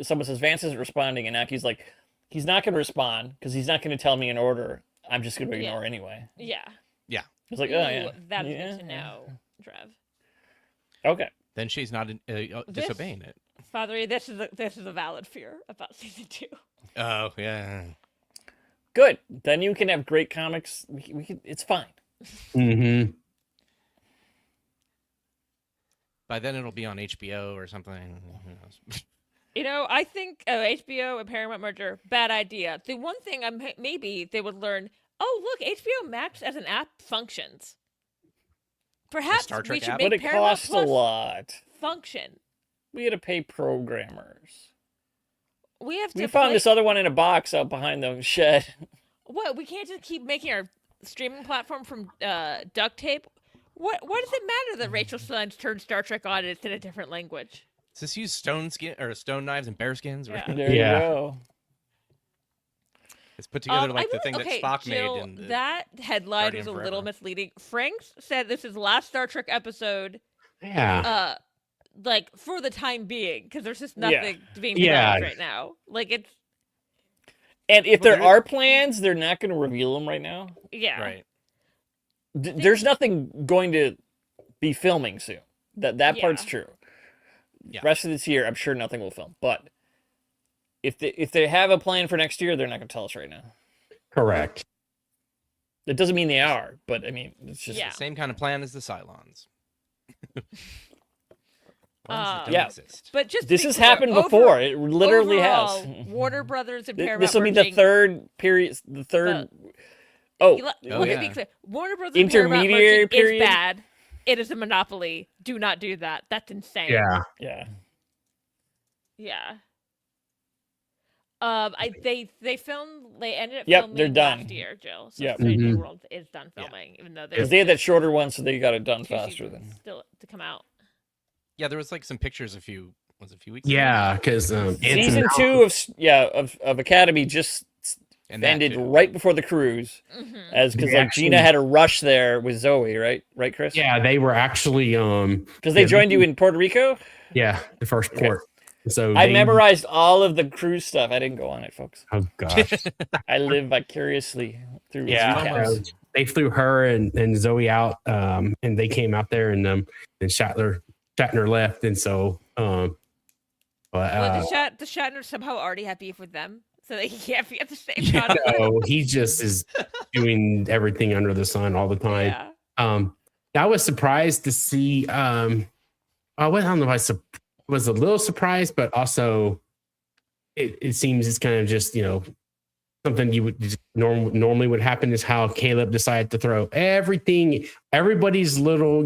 someone says Vance isn't responding, and Aki's like, he's not gonna respond because he's not gonna tell me an order. I'm just gonna ignore anyway. Yeah. It's like, Ooh, oh yeah, that's yeah, good to know, Trev. Okay. Then she's not disobeying it. Father, this is a valid fear about season 2. Oh yeah. Good. Then you can have great comics. We can, it's fine. Mm-hmm. By then it'll be on HBO or something. Who knows? You know, I think HBO and Paramount merger, bad idea. The one thing maybe they would learn, oh, look, HBO Max as an app functions. Perhaps Star we Trek should app? make But it Paramount costs a Plus lot. function. We had to pay programmers. We have to We found play- this other one in a box out behind the shed. What? We can't just keep making our streaming platform from duct tape? What does it matter that Rachel Sons turned Star Trek on and it's in a different language? Does this use stone knives and bear skins? Yeah. There Yeah. you go. It's put together I like the really- thing okay, that Spock Jill, made in the that headline Guardian was a Forever. little misleading. Franks said this is last Star Trek episode, Yeah. like for the time being, because there's just Yeah. nothing being Yeah. developed right now. Like it's And if Well, there there- are plans, they're not going to reveal them right now. yeah. right. There's nothing going to be filming soon. That part's Yeah. true. Yeah. Rest of this year, I'm sure nothing will film. But if they have a plan for next year, they're not going to tell us right now. Correct. That doesn't mean they are, but I mean, it's just Yeah. Same kind of plan as the Cylons. Ones that don't Yeah. exist. But just to this be has clear, happened before. It literally overall, has. Warner Brothers and Paramount This will be the merging- third period. The third. Oh, Let Oh, me yeah. be clear. Warner Brothers and Paramount Intermediary merging period? is bad. It is a monopoly. Do not do that. That's insane. Yeah. yeah. Yeah. They filmed. They ended up Yep, filming they're done. last year, Jill. So Yep. Strange New Mhm. World is done Yeah. filming, even though Because there's they had that shorter one, so they got it done 2 faster seasons than. still to come out. Yeah, there was like some pictures a few weeks Yeah, because Season 2 of Academy just and that ended too. right before the cruise, Mm-hmm. as because They like Gina actually- had a rush there with Zoe, right, Chris? Yeah, they were actually Because they yeah, joined you in Puerto Rico. yeah, the first Okay. port. So I they- memorized all of the cruise stuff. I didn't go on it, folks. Oh gosh. I live vicariously through Yeah, recaps. so they flew her and Zoe out, and they came out there, and Shatner left, and so Well, does Shatner somehow already have beef with them, so they can't be at the same Yeah. time? so he just is doing everything under the sun all the time. Yeah. I was surprised to see. I don't know if I was a little surprised, but also it seems it's kind of just something you would just normally would happen is how Caleb decided to throw everybody's little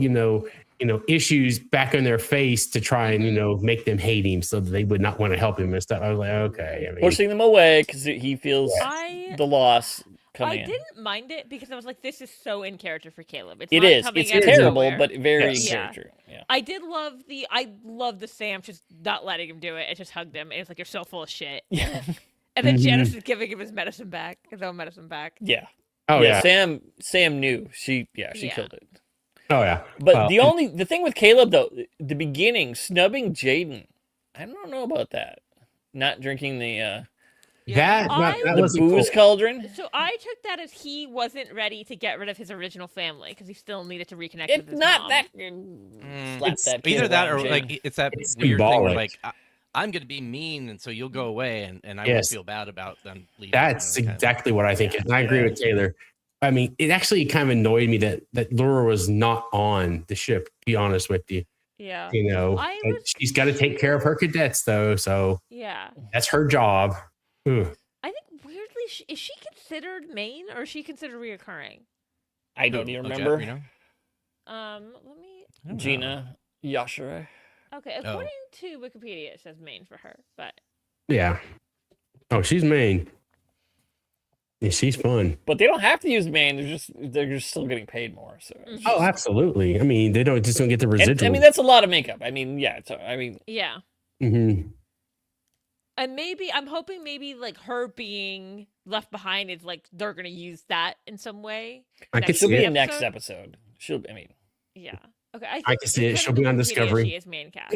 issues back in their face to try and make them hate him so that they would not want to help him and stuff. I was like, okay, I mean, Pushing them away because he feels I the loss coming in. didn't mind it because I was like, this is so in character for Caleb. It not is. coming It's out of terrible, nowhere. but very Yes. in Yeah. character. Yeah. I did love the Sam just not letting him do it. It just hugged him. It was like, you're so full of shit. Yeah. And then Mhm. Janice is giving him his medicine back, his own medicine back. Yeah. oh yeah, Sam knew. She Yeah. killed it. oh yeah. But Well, the thing with Caleb though, the beginning snubbing Jaden, I don't know about that. Not drinking the that was booze cauldron. So I took that as he wasn't ready to get rid of his original family because he still needed to reconnect with It's his not mom. that. Slap It's that kid either that or around, Jaden. like it's that It's weird thing where symbolic. like I'm gonna be mean and so you'll go away and I won't Yes. feel bad about them leaving. That's kind of- exactly what I think. And I agree Yeah. with Taylor. I mean, it actually kind of annoyed me that Laura was not on the ship, to be honest with you. Yeah. And she's got to take care of her cadets, though. So Yeah. that's her job. Ugh. I think weirdly, is she considered main or is she considered reoccurring? I don't even Oh, Jet, remember. you know? Let me. I don't know. Gina Yashara. Okay, according to Wikipedia, it says main for her, but Yeah. Oh, she's main. Yeah, she's fun. But they don't have to use main. They're just still getting paid more. So it's Oh, just- absolutely. I mean, they don't get the and, residual. I mean that's a lot of makeup. I mean, yeah. I mean, yeah. Mhm. And maybe I'm hoping maybe like her being left behind is like they're gonna use that in some way. I could She'll see be it. in next episode. Yeah. Okay. I I think can see it. because She'll of the be on Wikipedia, Discovery. She is main cast.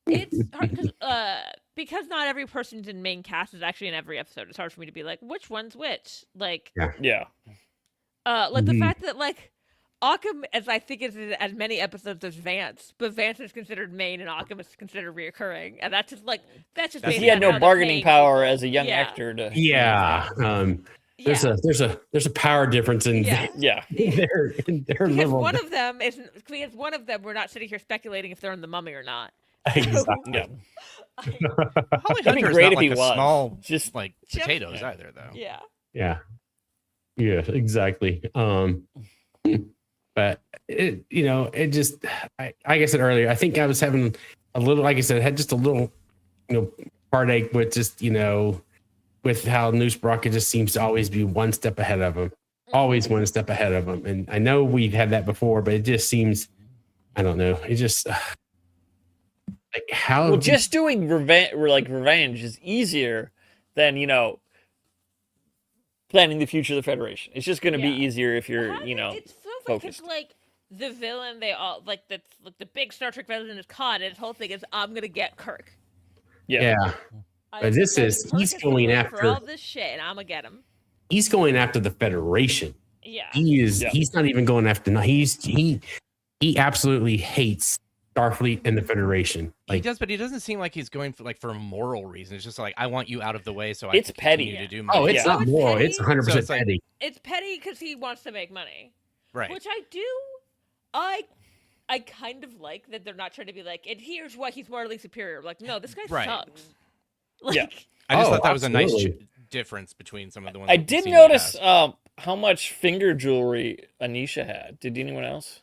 It's hard because not every person's in main cast is actually in every episode. It's hard for me to be like which one's which. Like Yeah. like the Mhm. fact that like Occam, as I think, is in as many episodes as Vance, but Vance is considered main and Occam is considered reoccurring, and that's just Because based he had on no how they're bargaining paying power people. as a young Yeah. actor to. Yeah. There's Yeah. a power difference in Yeah. Yeah. their Because level. one of them isn't. Because one of them, we're not sitting here speculating if they're in the Mummy or not. Exactly. Yeah. Holly That'd be Hunter is great not if like he a was. small Just like Just- potatoes Yeah. either, though. Yeah. Yeah. Yeah, exactly. But it, it just, like I said earlier, I think I was having a little, like I said, I had just a little, heartache with just, with how Noose Baraka just seems to always be one step ahead of him, always one step ahead of him. And I know we've had that before, but it just seems, I don't know. It just, like how. well, just doing revenge is easier than planning the future of the Federation. It's just going to be Yeah. easier if you're It's so funny 'cause, focused. like the villain, they all like that's like the big Star Trek villain is Khan, and his whole thing is I'm gonna get Kirk. Yeah. But this is- Kirk he's is going for after- all this shit, and I'm gonna get him. He's going after the Federation. Yeah. He's not even going after, he absolutely hates Starfleet and the Federation. He Like, does, but he doesn't seem like he's going for a moral reason. It's just like I want you out of the way so I It's can petty. continue to do my oh, it's Yeah. not It's moral. petty. It's 100% So it's like- petty. It's petty because he wants to make money, right. which I kind of like that they're not trying to be like, and here's why he's morally superior. Like, no, this guy Right. sucks. Like, Yeah. I just Oh, thought that was a nice absolutely. difference between some of the ones. I we've did seen in the notice past. how much finger jewelry Anisha had. Did anyone else?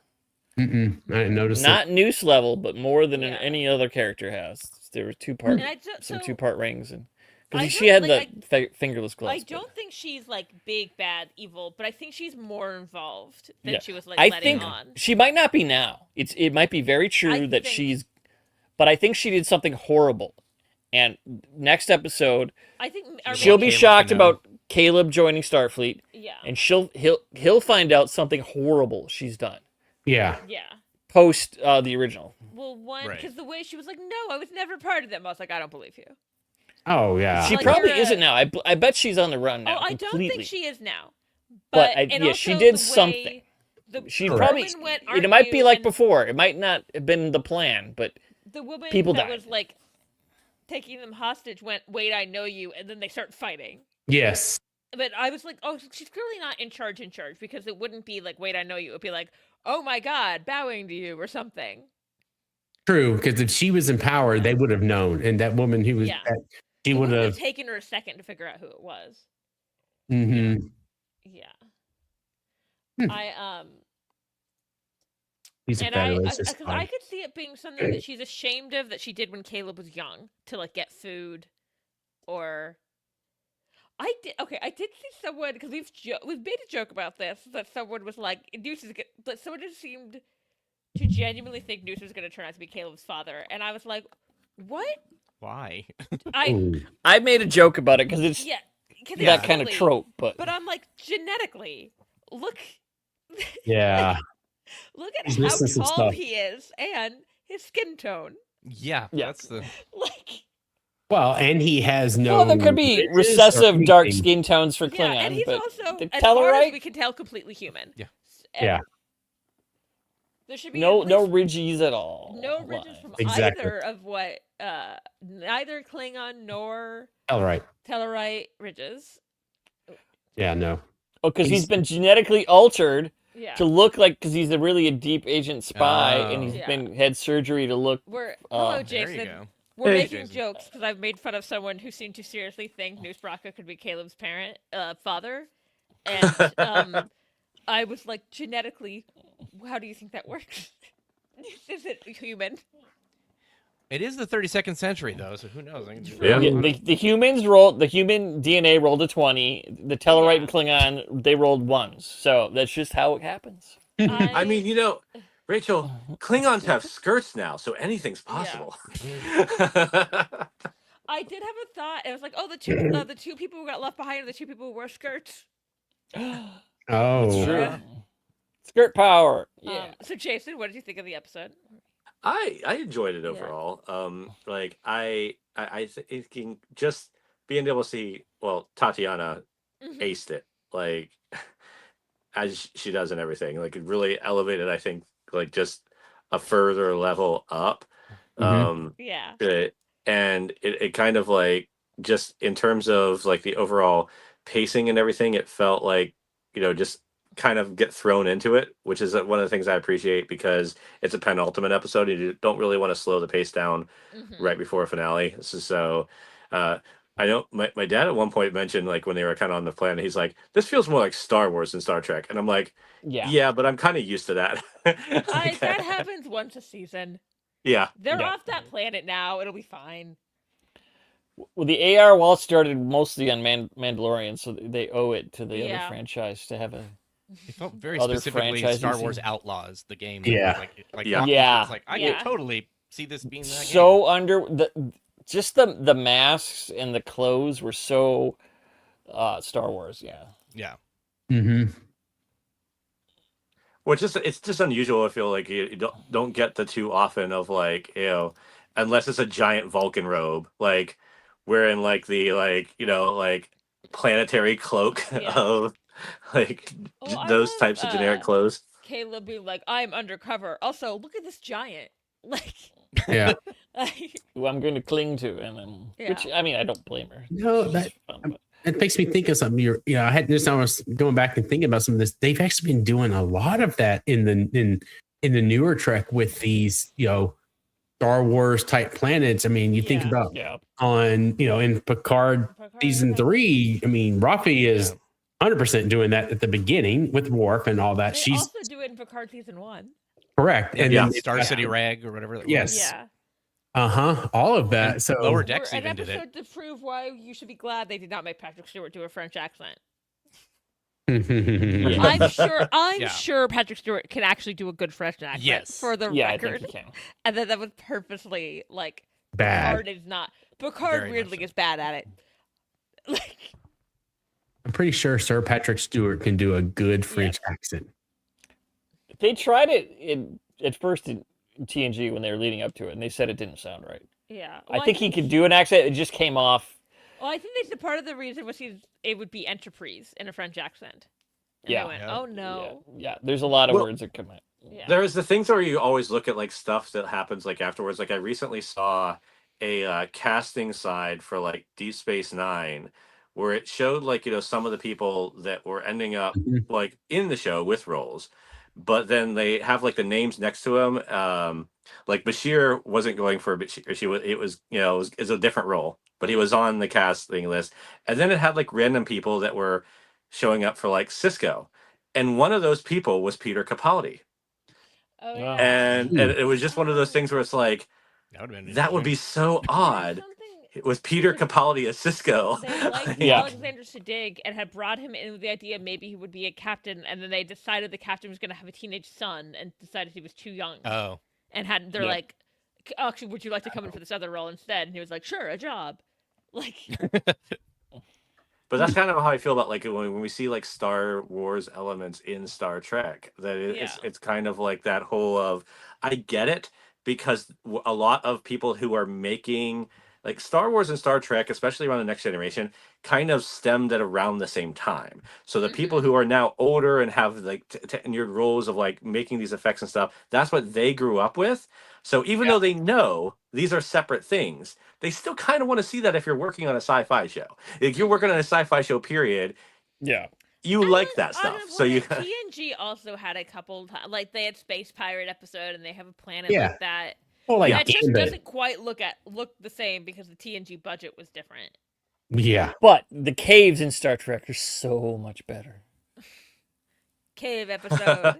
Mm-mm, I didn't notice it. Not noose level, but more than Yeah. any other character has. There were two-part, and I don't, some so two-part rings, and I because she don't- had like, the fingerless gloves. I but- don't think she's like big bad evil, but I think she's more involved than Yeah. she was like I letting think on. she might not be now. It might be very true I that think- she's, but I think she did something horrible. And next episode, I think she'll be Caleb shocked to know. about Caleb joining Starfleet, yeah, and he'll find out something horrible she's done Yeah. yeah. post the original. Well, one Right. because the way she was like, no, I was never part of them. I was like, I don't believe you. Oh, yeah. She Like, probably you're a- isn't now. I bet she's on the run now. Oh, I don't completely. think she is now. But and yeah, she also did the way something. The She Correct. probably. woman went It might be argue like and before. It might not have been the plan, but the woman people that died. was like taking them hostage went, wait, I know you, and then they start fighting. Yes. But I was like, oh, she's clearly not in charge, because it wouldn't be like, wait, I know you. It would be like, oh my god, bowing to you or something. True. Because if she was in power, they would have known. And that woman who was, Yeah. she It would wouldn't have. taken her a second to figure out who it was. Mhm. Yeah. Hmm. He's a And I federalist. It's because I fine. could see it being something that she's ashamed of that she did when Caleb was young to like get food, or I did see someone because we've made a joke about this that someone was like but someone just seemed to genuinely think Noose was going to turn out to be Caleb's father, and I was like, what? Why? Ooh. I made a joke about it because it's Yeah, 'cause Yeah. that kind of absolutely. trope. But But I'm like, genetically, look Yeah. at He's how missing some tall stuff. he is and his skin tone. Yeah, Yeah. that's the. Like, Well, and he has no. well, there could be ridges or recessive dark anything. skin tones for yeah, and Klingon, he's but also, the as far as Tellarite? we can tell, completely human. Yeah. Yeah. There should be no at no least ridges at all. no ridges from Exactly. either of what neither Klingon nor All right. Tellarite ridges. Yeah. No. Oh, because he's He's- been genetically altered Yeah. to look like, because he's a really a deep agent spy, and Oh. he's Yeah. had surgery to look. We're Oh, hello, There you Jason. go. We're Hey. making Jason. jokes because I've made fun of someone who seemed to seriously think Noose Baraka could be Caleb's father, and I was like, genetically, how do you think that works? Is it human? It is the 32nd century, though, so who knows? I can do Yeah. Yeah, the humans rolled, the human DNA rolled a 20. The Tellarite and Klingon, they rolled ones. So that's just how it happens. I mean, Rachel, Klingons have skirts now, so anything's possible. I did have a thought. It was like, oh, the two people who got left behind are the two people who wore skirts. Oh, True. Yeah. Skirt power. Yeah. So Jason, what did you think of the episode? I enjoyed it Yeah. overall. Like I thinking just being able to see, well, Tatiana aced it, like as she does in everything. Like it really elevated, I think, like just a further level up. Yeah. And it kind of like just in terms of like the overall pacing and everything, it felt like, just kind of get thrown into it, which is one of the things I appreciate because it's a penultimate episode. You don't really want to slow the pace down right before a finale. So I know my dad at one point mentioned, like, when they were kind of on the planet, he's like, this feels more like Star Wars than Star Trek. And I'm like, yeah, but I'm kind of used to that. That happens once a season. Yeah. They're off that planet now. It'll be fine. Well, the AR Wall started mostly on Mandalorian, so they owe it to the other franchise to have a. It felt very other specifically franchises Star Wars and- Outlaws, the game. Yeah. It's like I could totally see this being that so just the masks and the clothes were so Star Wars. Yeah. Well, it's just unusual. I feel like you don't get the too often of, like, unless it's a giant Vulcan robe, like wearing like the like planetary cloak of like those types of generic clothes. Caleb being like, I'm undercover. Also, look at this giant. Like, Yeah. Who I'm going to cling to, and then which I mean I don't blame her. No, it makes me think of something. I had this. I was going back and thinking about some of this. They've actually been doing a lot of that in the newer Trek with these, Star Wars type planets. I mean, you think about on, in Picard season 3. I mean, Rafi is 100% doing that at the beginning with Worf and all that. They She's also do it in Picard season 1. correct. And then then Star City Rag or whatever. Yes. Yeah. All of that. So Lower Decks An even did it. episode to prove why you should be glad they did not make Patrick Stewart do a French accent. I'm sure Patrick Stewart can actually do a good French accent. Yes. For the I record. think he can. And then that was purposely like bad. Picard is not. Picard Very weirdly is bad at it. Like, I'm pretty sure Sir Patrick Stewart can do a good French accent. They tried it at first in TNG when they were leading up to it, and they said it didn't sound right. yeah. I think he could do an accent. It just came off. Well, I think they said part of the reason was it would be Enterprise in a French accent. And I went, oh no. Yeah, there's a lot of words that come out. Yeah. There's the things where you always look at like stuff that happens like afterwards. Like I recently saw a casting side for like Deep Space Nine, where it showed like some of the people that were ending up like in the show with roles, but then they have like the names next to him. Like Bashir wasn't going for Bashir. It was a different role, but he was on the casting list. And then it had like random people that were showing up for like Cisco, and one of those people was Peter Capaldi. Oh, yeah. And it was just one of those things where it's like, that would be so odd. It was Peter Capaldi as Cisco. They liked Alexander Siddig and had brought him in with the idea maybe he would be a captain, and then they decided the captain was going to have a teenage son and decided he was too young. Oh. And they're like, actually, would you like to come in for this other role instead? And he was like, sure, a job. Like. But that's kind of how I feel about like when we see like Star Wars elements in Star Trek. That it's kind of like that whole of, I get it, because a lot of people who are making like Star Wars and Star Trek, especially around the Next Generation, kind of stemmed at around the same time. So the people who are now older and have like tenured roles of like making these effects and stuff, that's what they grew up with. So even though they know these are separate things, they still kind of want to see that if you're working on a sci-fi show. If you're working on a sci-fi show, period. Yeah. You like that stuff. So TNG also had a couple times, like they had Space Pirate episode, and they have a planet like that. Well, like that just doesn't quite look the same because the TNG budget was different. Yeah. But the caves in Star Trek are so much better. Cave episode.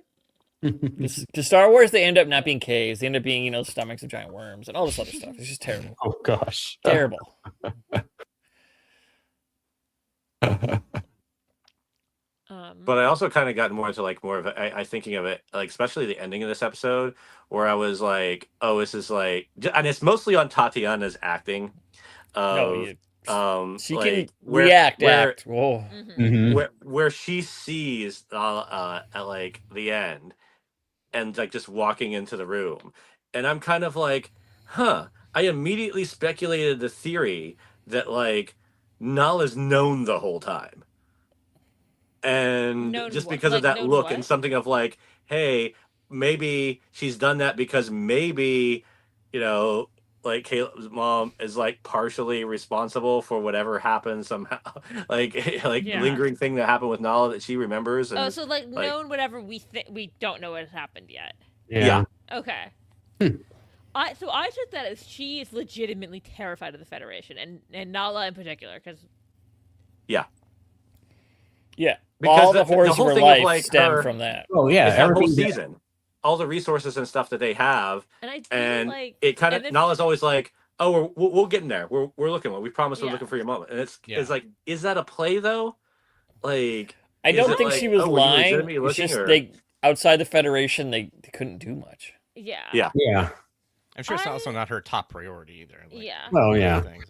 To Star Wars, they end up not being caves. They end up being, stomachs of giant worms and all this other stuff. It's just terrible. Oh gosh. Terrible. But I also kind of got more into like more of I thinking of it like especially the ending of this episode where I was like, oh, this is like, and it's mostly on Tatiana's acting. of she like can react. where Act. Whoa. where she sees at like the end and like just walking into the room, and I'm kind of like, huh. I immediately speculated the theory that like Nala's known the whole time, and Known just what? because of Like, that known look what? and something of like, hey, maybe she's done that because maybe, you know, like Caleb's mom is like partially responsible for whatever happened somehow, like Yeah. lingering thing that happened with Nala that she remembers. And Oh, so like known whatever we don't know what has happened yet. Yeah. Okay. I took that as she is legitimately terrified of the Federation and Nala in particular because Yeah. Because all the the horrors of whole her thing of, life like, stem her- from that. Oh yeah, it's that whole everything that- season, all the resources and stuff that they have, and I feel and like it kind of and then- Nala's always like, oh, we'll get in there. We're looking. We promise we're Yeah. looking for your moment. And it's Yeah. like, is that a play though? Like, I is don't it think like, she was oh, were you lying. legitimately It's looking, just or- they outside the Federation they couldn't do much. Yeah. Yeah. I'm sure it's also not her top priority either. Like, Yeah. Well, yeah. things.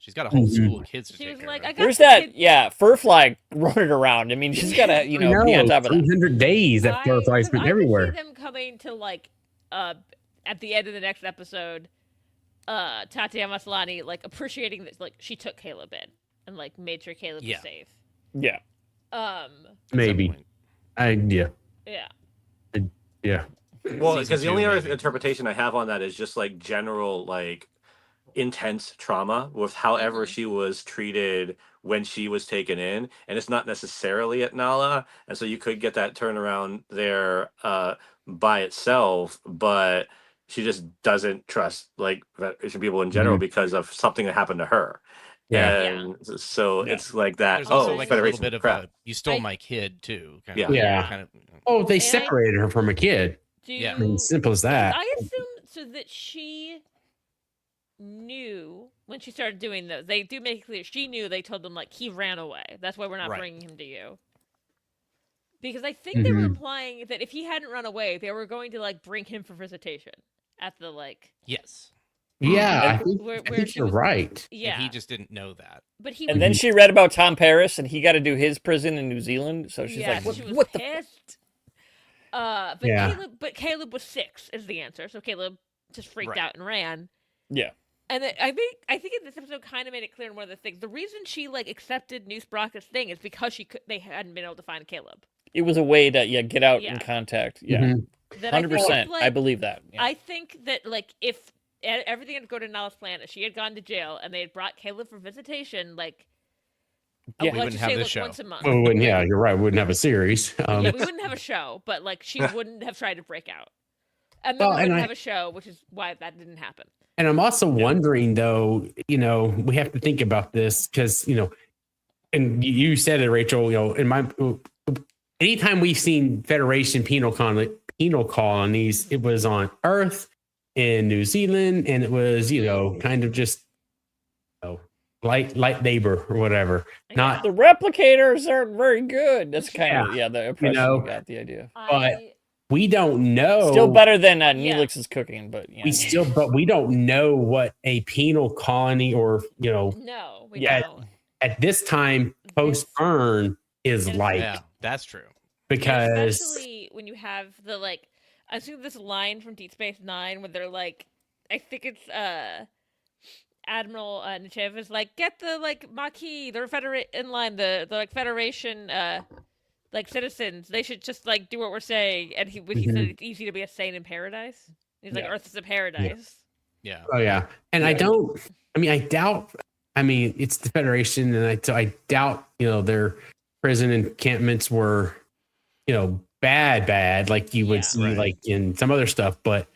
She's got a whole school of kids to She take was care like, of. I got There's the that, kid- fur flag running around. I mean, she's got to, be on top of that. 300 days that butterflies been I everywhere. could see them coming to like at the end of the next episode, Tatiana Maslany like appreciating that like she took Caleb in and like made sure Caleb Yeah. was safe. Yeah. Maybe. Yeah. Yeah. Yeah. Well, Season because the two, only other maybe. interpretation I have on that is just like general like intense trauma with however she was treated when she was taken in, and it's not necessarily at Nala, and so you could get that turnaround there by itself, but she just doesn't trust like Asian people in general because of something that happened to her. Yeah. And so Yeah. it's like that. There's also Oh, like a little Federation bit of crap. a you stole I- my kid too. Kind Yeah. Of, Yeah. Kind of. Oh, they And I- separated her from a kid. Do Mm. you, I mean, simple as that. I assume so that she knew when she started doing those. They do make it clear she knew. They told them like he ran away. That's why we're not Right. bringing him to you. Because I think they were Mhm. implying that if he hadn't run away, they were going to like bring him for visitation at the like. Yes. Yeah, I And- think, Where- I where think she you're was- right. Yeah, And he just didn't know that. but he And was, then she read about Tom Paris, and he got to do his prison in New Zealand. So she's yeah, like, she was what the? pissed. But Yeah. Caleb was 6 is the answer. So Caleb just freaked Right. out and ran. Yeah. And then I think in this episode kind of made it clear in one of the things. The reason she like accepted New Sprocket's thing is because they hadn't been able to find Caleb. It was a way to get out Yeah. in contact. Yeah. Mhm. That I think if, 100%. like, I believe that. Yeah. I think that like if everything had go to Nala's plan, if she had gone to jail and they had brought Caleb for visitation, like Yeah. We let's wouldn't just have say this like show. once a month. Well, we wouldn't, yeah, you're right. We wouldn't have a series. Yeah, we wouldn't have a show, but like she wouldn't have tried to break out, and then Well, we and wouldn't I- have a show, which is why that didn't happen. And I'm also wondering, though, we have to think about this because, and you said it, Rachel, anytime we've seen Federation penal colonies, it was on Earth, in New Zealand, and it was, kind of just light labor or whatever. Not The replicators aren't very good. That's kind of the impression know, you got the idea. we don't know. Still better than Neelix's cooking, but but we don't know what a penal colony or No, we Yeah. don't. at this time post burn is And- like Yeah, that's true. And because especially when you have the like, I see this line from Deep Space Nine where they're like, I think it's Admiral Nechev is like, get the like Maquis, the like Federation like citizens. They should just like do what we're saying. And he said it's easy to be a saint in paradise. He's like, Yeah. Earth is a paradise. Yeah. oh yeah, and I doubt. I mean, it's the Federation, and I doubt their prison encampments were bad like you would Yeah. see Right. like in some other stuff, but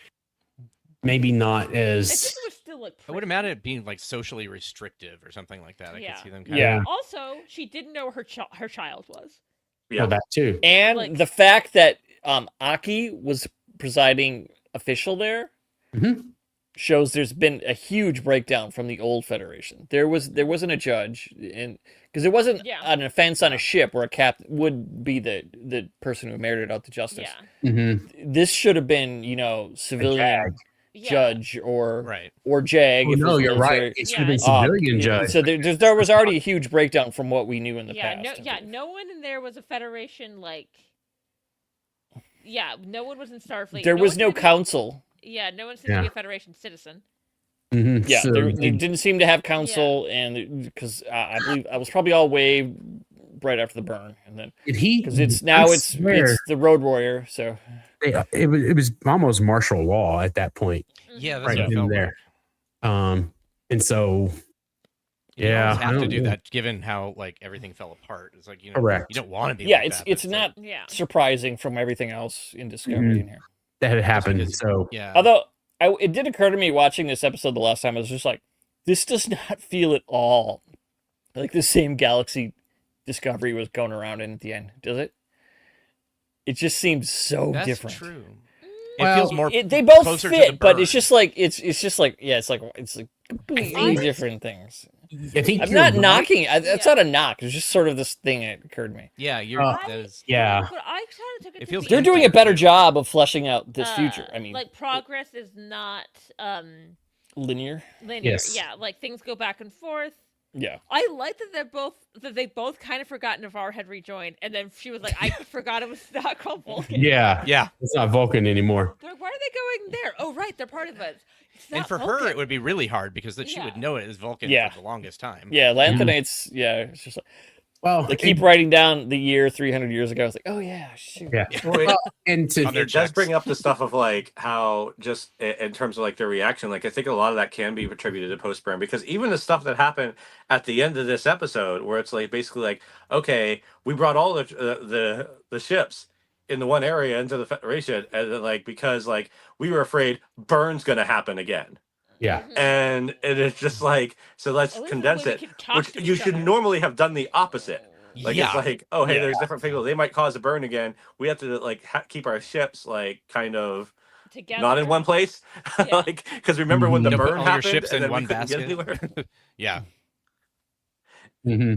maybe not I think as it was still like. I would imagine it being like socially restrictive or something like that. I Yeah. could see them kind Yeah. Also, she didn't know her her child was. Yeah. well, that too. And Like- the fact that Aki was presiding official there Mhm. shows there's been a huge breakdown from the old Federation. There wasn't a judge, and because there wasn't Yeah. an offense on a ship where a captain would be the person who merited out the justice. Yeah. Mm-hmm. This should have been civilian. judge or Right. Jag. Oh, if it no, was you're military. right. It should have been Yeah. civilian judge. So there was already a huge breakdown from what we knew in the past. No one in there was a Federation like. Yeah, no one was in Starfleet. There was one no seemed to be- council. Yeah, no one seemed to be a Federation citizen. Mhm. Yeah, So they didn't seem to have council, and because I believe I was probably all way right after the burn, and then did he? because it's I swear, the Road Warrior, so it was almost martial law at that point, Yeah, that's right what it in felt there. like. And so You yeah, always I have to don't do know. that, given how like everything fell apart. It's like, you know, Correct. you don't want to be. yeah, like it's that, but it's not Yeah. surprising from everything else in Discovery Mhm. in here. that had happened. because- So Yeah. Although it did occur to me watching this episode the last time, I was just like, this does not feel at all like the same galaxy Discovery was going around in at the end, does it? It just seems so That's different. true. Well, It feels more. They both closer to fit, the but it's burn. just like it's like completely I- different things. I think I'm you're not right. knocking. That's Yeah. not a knock. It's just sort of this thing that occurred to me. Yeah, you're. Uh, that is, Yeah, But I kind of took it. It to feels be- They're doing a empty, better too. job of fleshing out this future. I mean, like progress is not linear. linear. Yes. Yeah, like things go back and forth. Yeah. I like that they both kind of forgot Navarre had rejoined, and then she was like, "I forgot it was not called Vulcan." yeah, yeah. it's not Vulcan anymore. They're like, why are they going there? Oh, right, they're part of us. It's And not for her, Vulcan. it would be really hard because that she Yeah. would know it as Vulcan Yeah. for the longest time. Yeah, lanthanites. Yeah, it's just like Well, they keep writing down the year 300 years ago. It's like, oh yeah, shoot. yeah. Well, Well, and to On their it does checks. bring up the stuff of like how just in terms of like their reaction, like I think a lot of that can be attributed to post burn because even the stuff that happened at the end of this episode where it's like basically like, okay, we brought all the ships in the one area into the Federation, and then, like because like we were afraid burn's gonna happen again, yeah, Mhm. and it's just like so let's At least condense we it, can talk which to you each should other. normally have done the opposite. Like yeah. it's like, oh hey, Yeah. there's different people. They might cause a burn again. We have to like keep our ships like kind of Together. not in one place. Yeah. Like because remember when the You know, put burn all your happened ships and in then we one couldn't get basket. anywhere. Yeah. hmm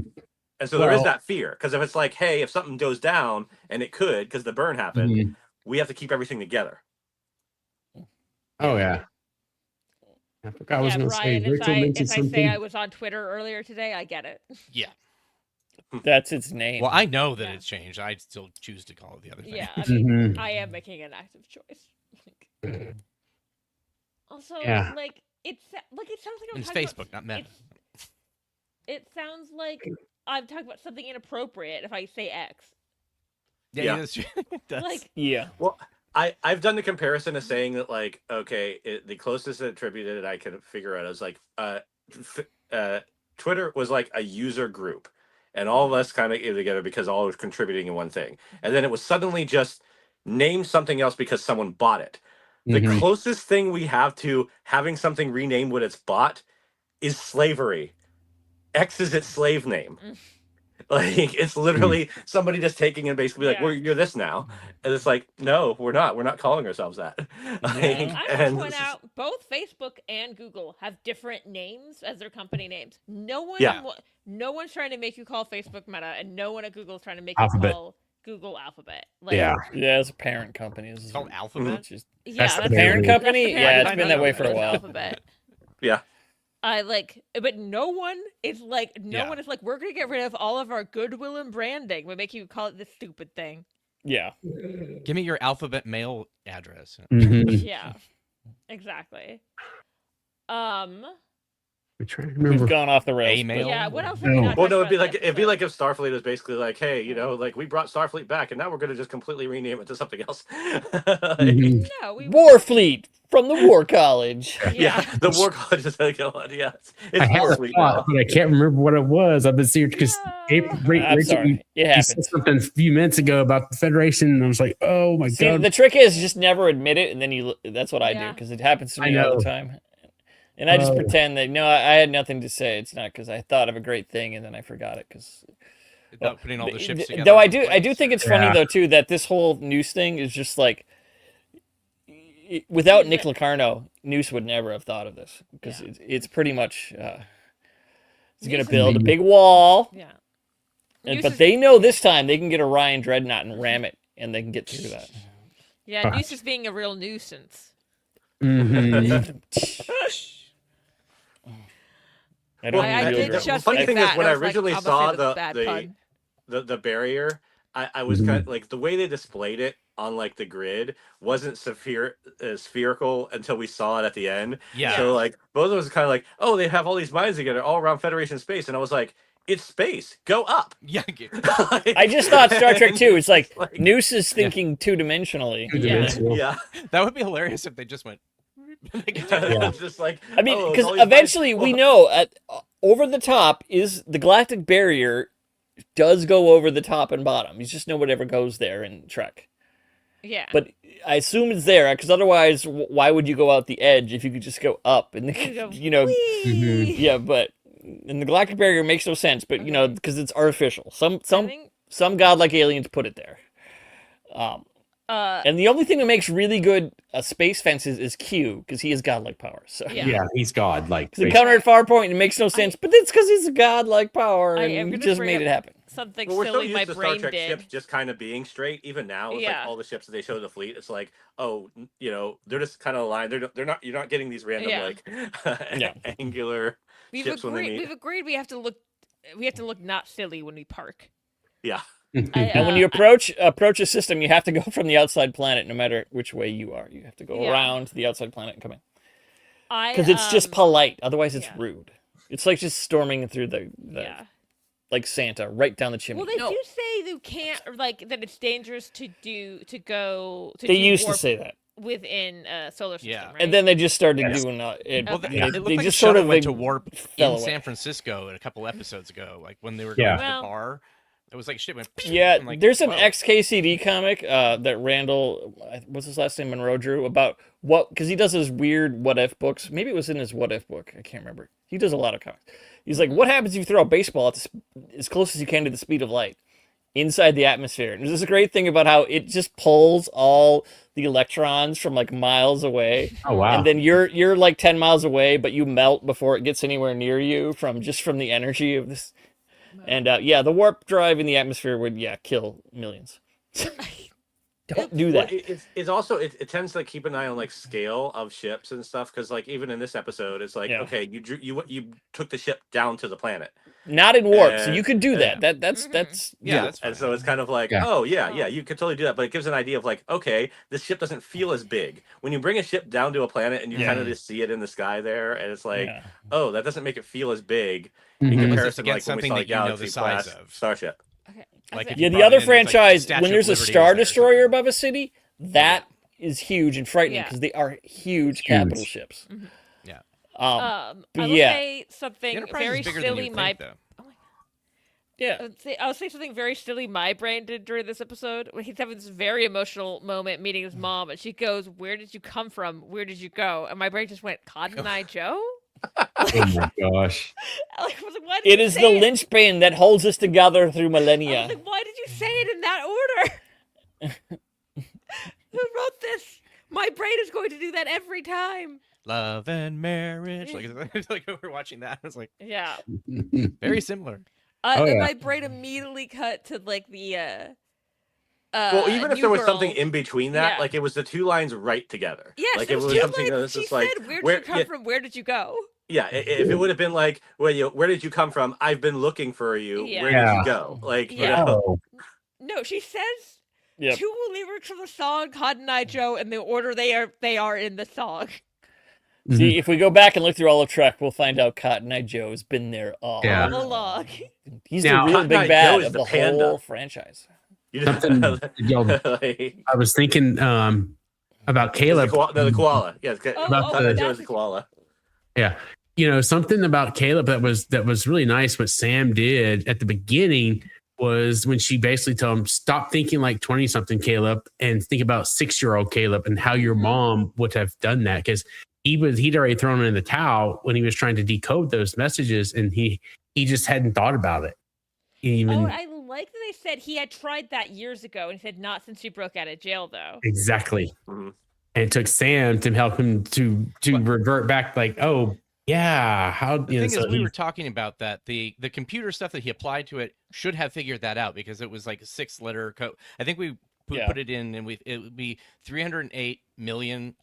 And so there is Well- that fear because if it's like, hey, if something goes down and it could because the burn happened, Mhm. we have to keep everything together. Oh yeah. I forgot I was Yeah, going to say. Brian, Rachel mentioned if I something. say I was on Twitter earlier today, I get it. Yeah. That's its name. Well, I know that Yeah. it's changed. I still choose to call it the other thing. Yeah, I mean, Mhm. I am making an active choice. Also, Yeah. like it sounds like I'm It's talking Facebook, not Meta. It sounds like I'm talking about something inappropriate if I say X. Yeah. That's true. That's- Like, yeah. Well, I've done the comparison of saying that like, okay, the closest attributed I could figure out is like, Twitter was like a user group, and all of us kind of came together because all was contributing in one thing, and then it was suddenly just name something else because someone bought it. The Mhm. closest thing we have to having something renamed when it's bought is slavery. X is its slave name. Mm. Like it's literally somebody just taking and basically like, Yeah. well, you're this now, and it's like, no, we're not. We're not calling ourselves that. Like, I want to and point out both Facebook and Google have different names as their company names. No Yeah. one's trying to make you call Facebook Meta, and no one at Google is trying to make Alphabet. you call Google Alphabet. Like, Yeah. Yeah, it's a parent company. It's called Alphabet. Which is yeah, That's the that's parent that's the company? parent Yeah, it's company. been that way for a It's while. Alphabet. yeah, But no one is like, Yeah. one is like, we're gonna get rid of all of our goodwill and branding. We make you call it this stupid thing. yeah. Give me your Alphabet mail address. Mhm. Yeah, exactly. I'm trying to We've remember. gone off the rails. Email? Yeah, what else? No. Have we not well, no, talked it'd be about like if Starfleet was basically like, hey, you know, like we brought Starfleet back, and now we're going to just completely rename it to something else. Mhm. No, we. Warfleet from the War College. Yeah, the War College is like, yeah, I it's had a Warfleet thought, now. but I can't remember what it was. I've been seeing because No. I'm Rachel, sorry. It you said happens. something a few minutes ago about the Federation, and I was like, "Oh my See, god!" the trick is just never admit it, and then that's what I do Yeah. because it happens to I me all know. the time. And I just Oh. pretend that no, I had nothing to say. It's not because I thought of a great thing and then I forgot it. Because Without putting all the ships together. though in I one do place. think it's funny Yeah. though too that this whole Noose thing is just like without Nick Locarno, Noose would never have thought of this because Yeah. it's pretty much it's gonna Noose is build a big. big wall, Yeah. but Noose is- they know this time they can get Orion Dreadnought and ram it, and they can get through that. Yeah, Noose is being a real nuisance. Mhm. I don't I need did real just drums. funny think thing that, is, and when I I was like, originally I'm saw gonna say that's a bad pun. the barrier, I was kind of like, the way they displayed it on like the grid wasn't spherical until we saw it at the end. Yeah. So like both of us kind of like, oh, they have all these mines together all around Federation space, and I was like, it's space, go up. Yeah. I just thought Star Trek And 2. It's like just Noose is thinking two-dimensionally. Two-dimensional. yeah. That would be hilarious if they just went. They could do Yeah. It's just like, I mean, oh, because all these mines- eventually we know over the top is the galactic barrier does go over the top and bottom. You just know whatever goes there in Trek. Yeah. But I assume it's there because otherwise, why would you go out the edge if you could just go up? And You go, you know, "Whee!" yeah, but and the galactic barrier makes no sense. But you know, Okay. because it's artificial. I think, Some godlike aliens put it there. uh, And the only thing that makes really good space fences is Q because he has godlike power. So Yeah. Yeah, he's God. Like, the counter at Farpoint, it makes no sense, but it's because he's a godlike power I and am he gonna just bring made up it happen. something Well, we're so silly used my to Star brain Trek did. ships just kind of being straight. Even now, with like Yeah. all the ships that they show the fleet, it's like, oh, you know, they're just kind of aligned. They're not. You're not getting these random Yeah. like Yeah. angular We've ships when they agreed. meet. We've agreed. We have to look not silly when we park. Yeah. And when you approach a system, you have to go from the outside planet, no matter which way you are. You have to go Yeah. around to the outside planet and come in. I Because it's just polite. Otherwise, it's yeah. rude. It's like just storming through the Yeah. like Santa right down the chimney. Well, they No, do say you can't, or like that it's dangerous to go. To they do used to warp say that, within solar system, Yeah. right? and then they just started Yes. doing it. Well, Okay. it looked they like just a shuttle sort of went to warp fell in away. San Francisco a couple episodes ago, like when they were Yeah. going to Well- the bar. It was like shit went. Yeah, I'm like, there's an whoa. XKCD comic that Randall, what's his last name, Monroe drew about what, because he does his weird what if books. Maybe it was in his what if book. I can't remember. He does a lot of comics. He's like, what happens if you throw a baseball at as close as you can to the speed of light inside the atmosphere? And there's this great thing about how it just pulls all the electrons from like miles away. Oh wow. And then you're like 10 miles away, but you melt before it gets anywhere near you from the energy of this. And yeah, the warp drive in the atmosphere would kill millions. Don't do Well, that. it's also it tends to keep an eye on like scale of ships and stuff, because like even in this episode, it's like, Yeah. okay, you took the ship down to the planet. Not in warp, so you could do yeah. that. That's Yeah, that's And fine. so it's kind of like, Yeah. oh yeah, you could totally do that, but it gives an idea of like, okay, this ship doesn't feel as big. When you bring a ship down to a planet and you Yeah. kind of just see it in the sky there, and it's like, Yeah. oh, that doesn't make it feel as big Mhm. in Unless it's comparison, against like when we something saw a that you know the Galaxy size class of. starship. Okay. Like Okay. if Yeah, you the brought other in, it's like franchise, Statue when of there's a Liberty Star is there or Destroyer something. above a city, that is huge and frightening Yeah. because they are huge capital ships. Mhm. Yeah. But I will yeah. say The something Enterprise very is bigger than silly. you My think, though. Yeah. I'll say something very silly my brain did during this episode. When he's having this very emotional moment meeting his mom, and she goes, "Where did you come from? Where did you go?" And my brain just went, "Cotton Eye Joe." Oh my gosh. I was like, why did It you is say the it? linchpin that holds us together through I was millennia. like, why did you say it in that order? Who wrote this? My brain is going to do that every time. Love and marriage. Like when we're watching that, it's like Yeah. very similar. Oh, And yeah. my brain immediately cut to like the Well, even if New there was Girl. something in between that, Yeah. like it was the two lines right together. Yes, like it was was just something like, that was she just like, said, "Where did where, you come from? Where did you go?" yeah, if it would have been like, where did you come from? I've been looking for you. Yeah. Where did Yeah. you go? Like, you Yeah. know, Oh. No, she says Yep. two lyrics of the song "Cotton Eye Joe" in the order they are in the song. See, if we go back and look through all of Trek, we'll find out Cotton Eye Joe's been there all Yeah. All along. He's Now, the real Cotton Eye big Joe bad is of the the panda. whole franchise. you Something. Y'all, like, I was thinking about Caleb. the koala. Yeah, About Cotton Eye the- Joe is the koala. Yeah. You know, something about Caleb that was really nice. What Sam did at the beginning was when she basically told him, stop thinking like 20 something Caleb and think about 6-year-old Caleb and how your mom would have done that. Cause he'd already thrown in the towel when he was trying to decode those messages. And he just hadn't thought about it. Even Oh, I like that they said he had tried that years ago, and he said not since she broke out of jail, though. exactly. Mhm. And it took Sam to help him to revert back like, oh yeah, how The you know, thing so is, we he- were talking about that the computer stuff that he applied to it should have figured that out because it was like a 6-letter code. I think we Yeah. put it in, and it would be 308 million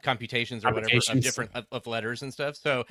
computations or whatever of Computations. different of letters and stuff. So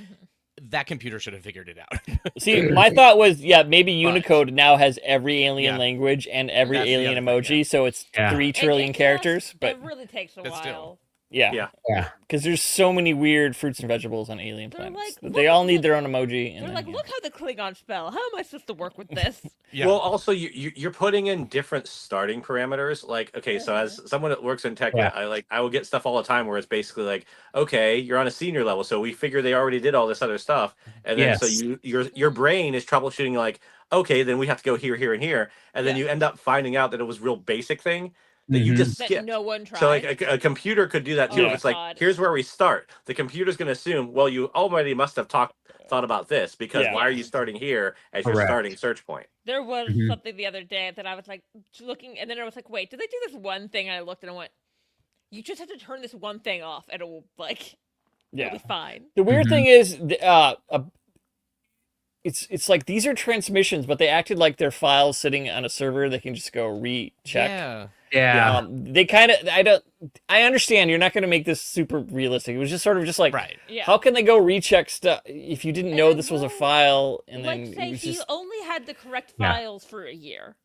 that computer should have figured it out. See, my thought was, maybe But- Unicode now has every alien Yeah. language and every That's the alien other thing, emoji, so it's Yeah. 3 trillion It characters. just- But it really takes a But still. while. yeah, Yeah. because there's so many weird fruits and vegetables on alien They're planets. like, They look all at need the- their own emoji. And They're then, like, look how the Klingon spell. How am I supposed to work with this? Yeah. Well, also you're putting in different starting parameters. Like, okay, so as someone that works in tech, Yeah. I will get stuff all the time where it's basically like, okay, you're on a senior level, so we figure they already did all this other stuff, and then so Yes. your brain is troubleshooting like, okay, then we have to go here, here, and here, and then Yeah. you end up finding out that it was real basic thing that you just That skipped. no one tried. So like a computer could do that too. Oh If my it's like, God. here's where we start. The computer's going to assume, well, you already must have thought about this because Yeah. why are you starting here as your Correct. starting search point? There was Mhm. something the other day that I was like looking, and then I was like, wait, did they do this one thing? And I looked and I went, you just have to turn this one thing off, and it will it'll yeah. be fine. The weird Mhm. thing is, it's like these are transmissions, but they acted like they're files sitting on a server. They can just go recheck. Yeah. Yeah. They kind of, I understand you're not going to make this super realistic. It was just sort of just like, Right. Yeah. how can they go recheck stuff if you didn't And know then this was a we'll, file and like then say it was he just, only had the correct Yeah. files for a year.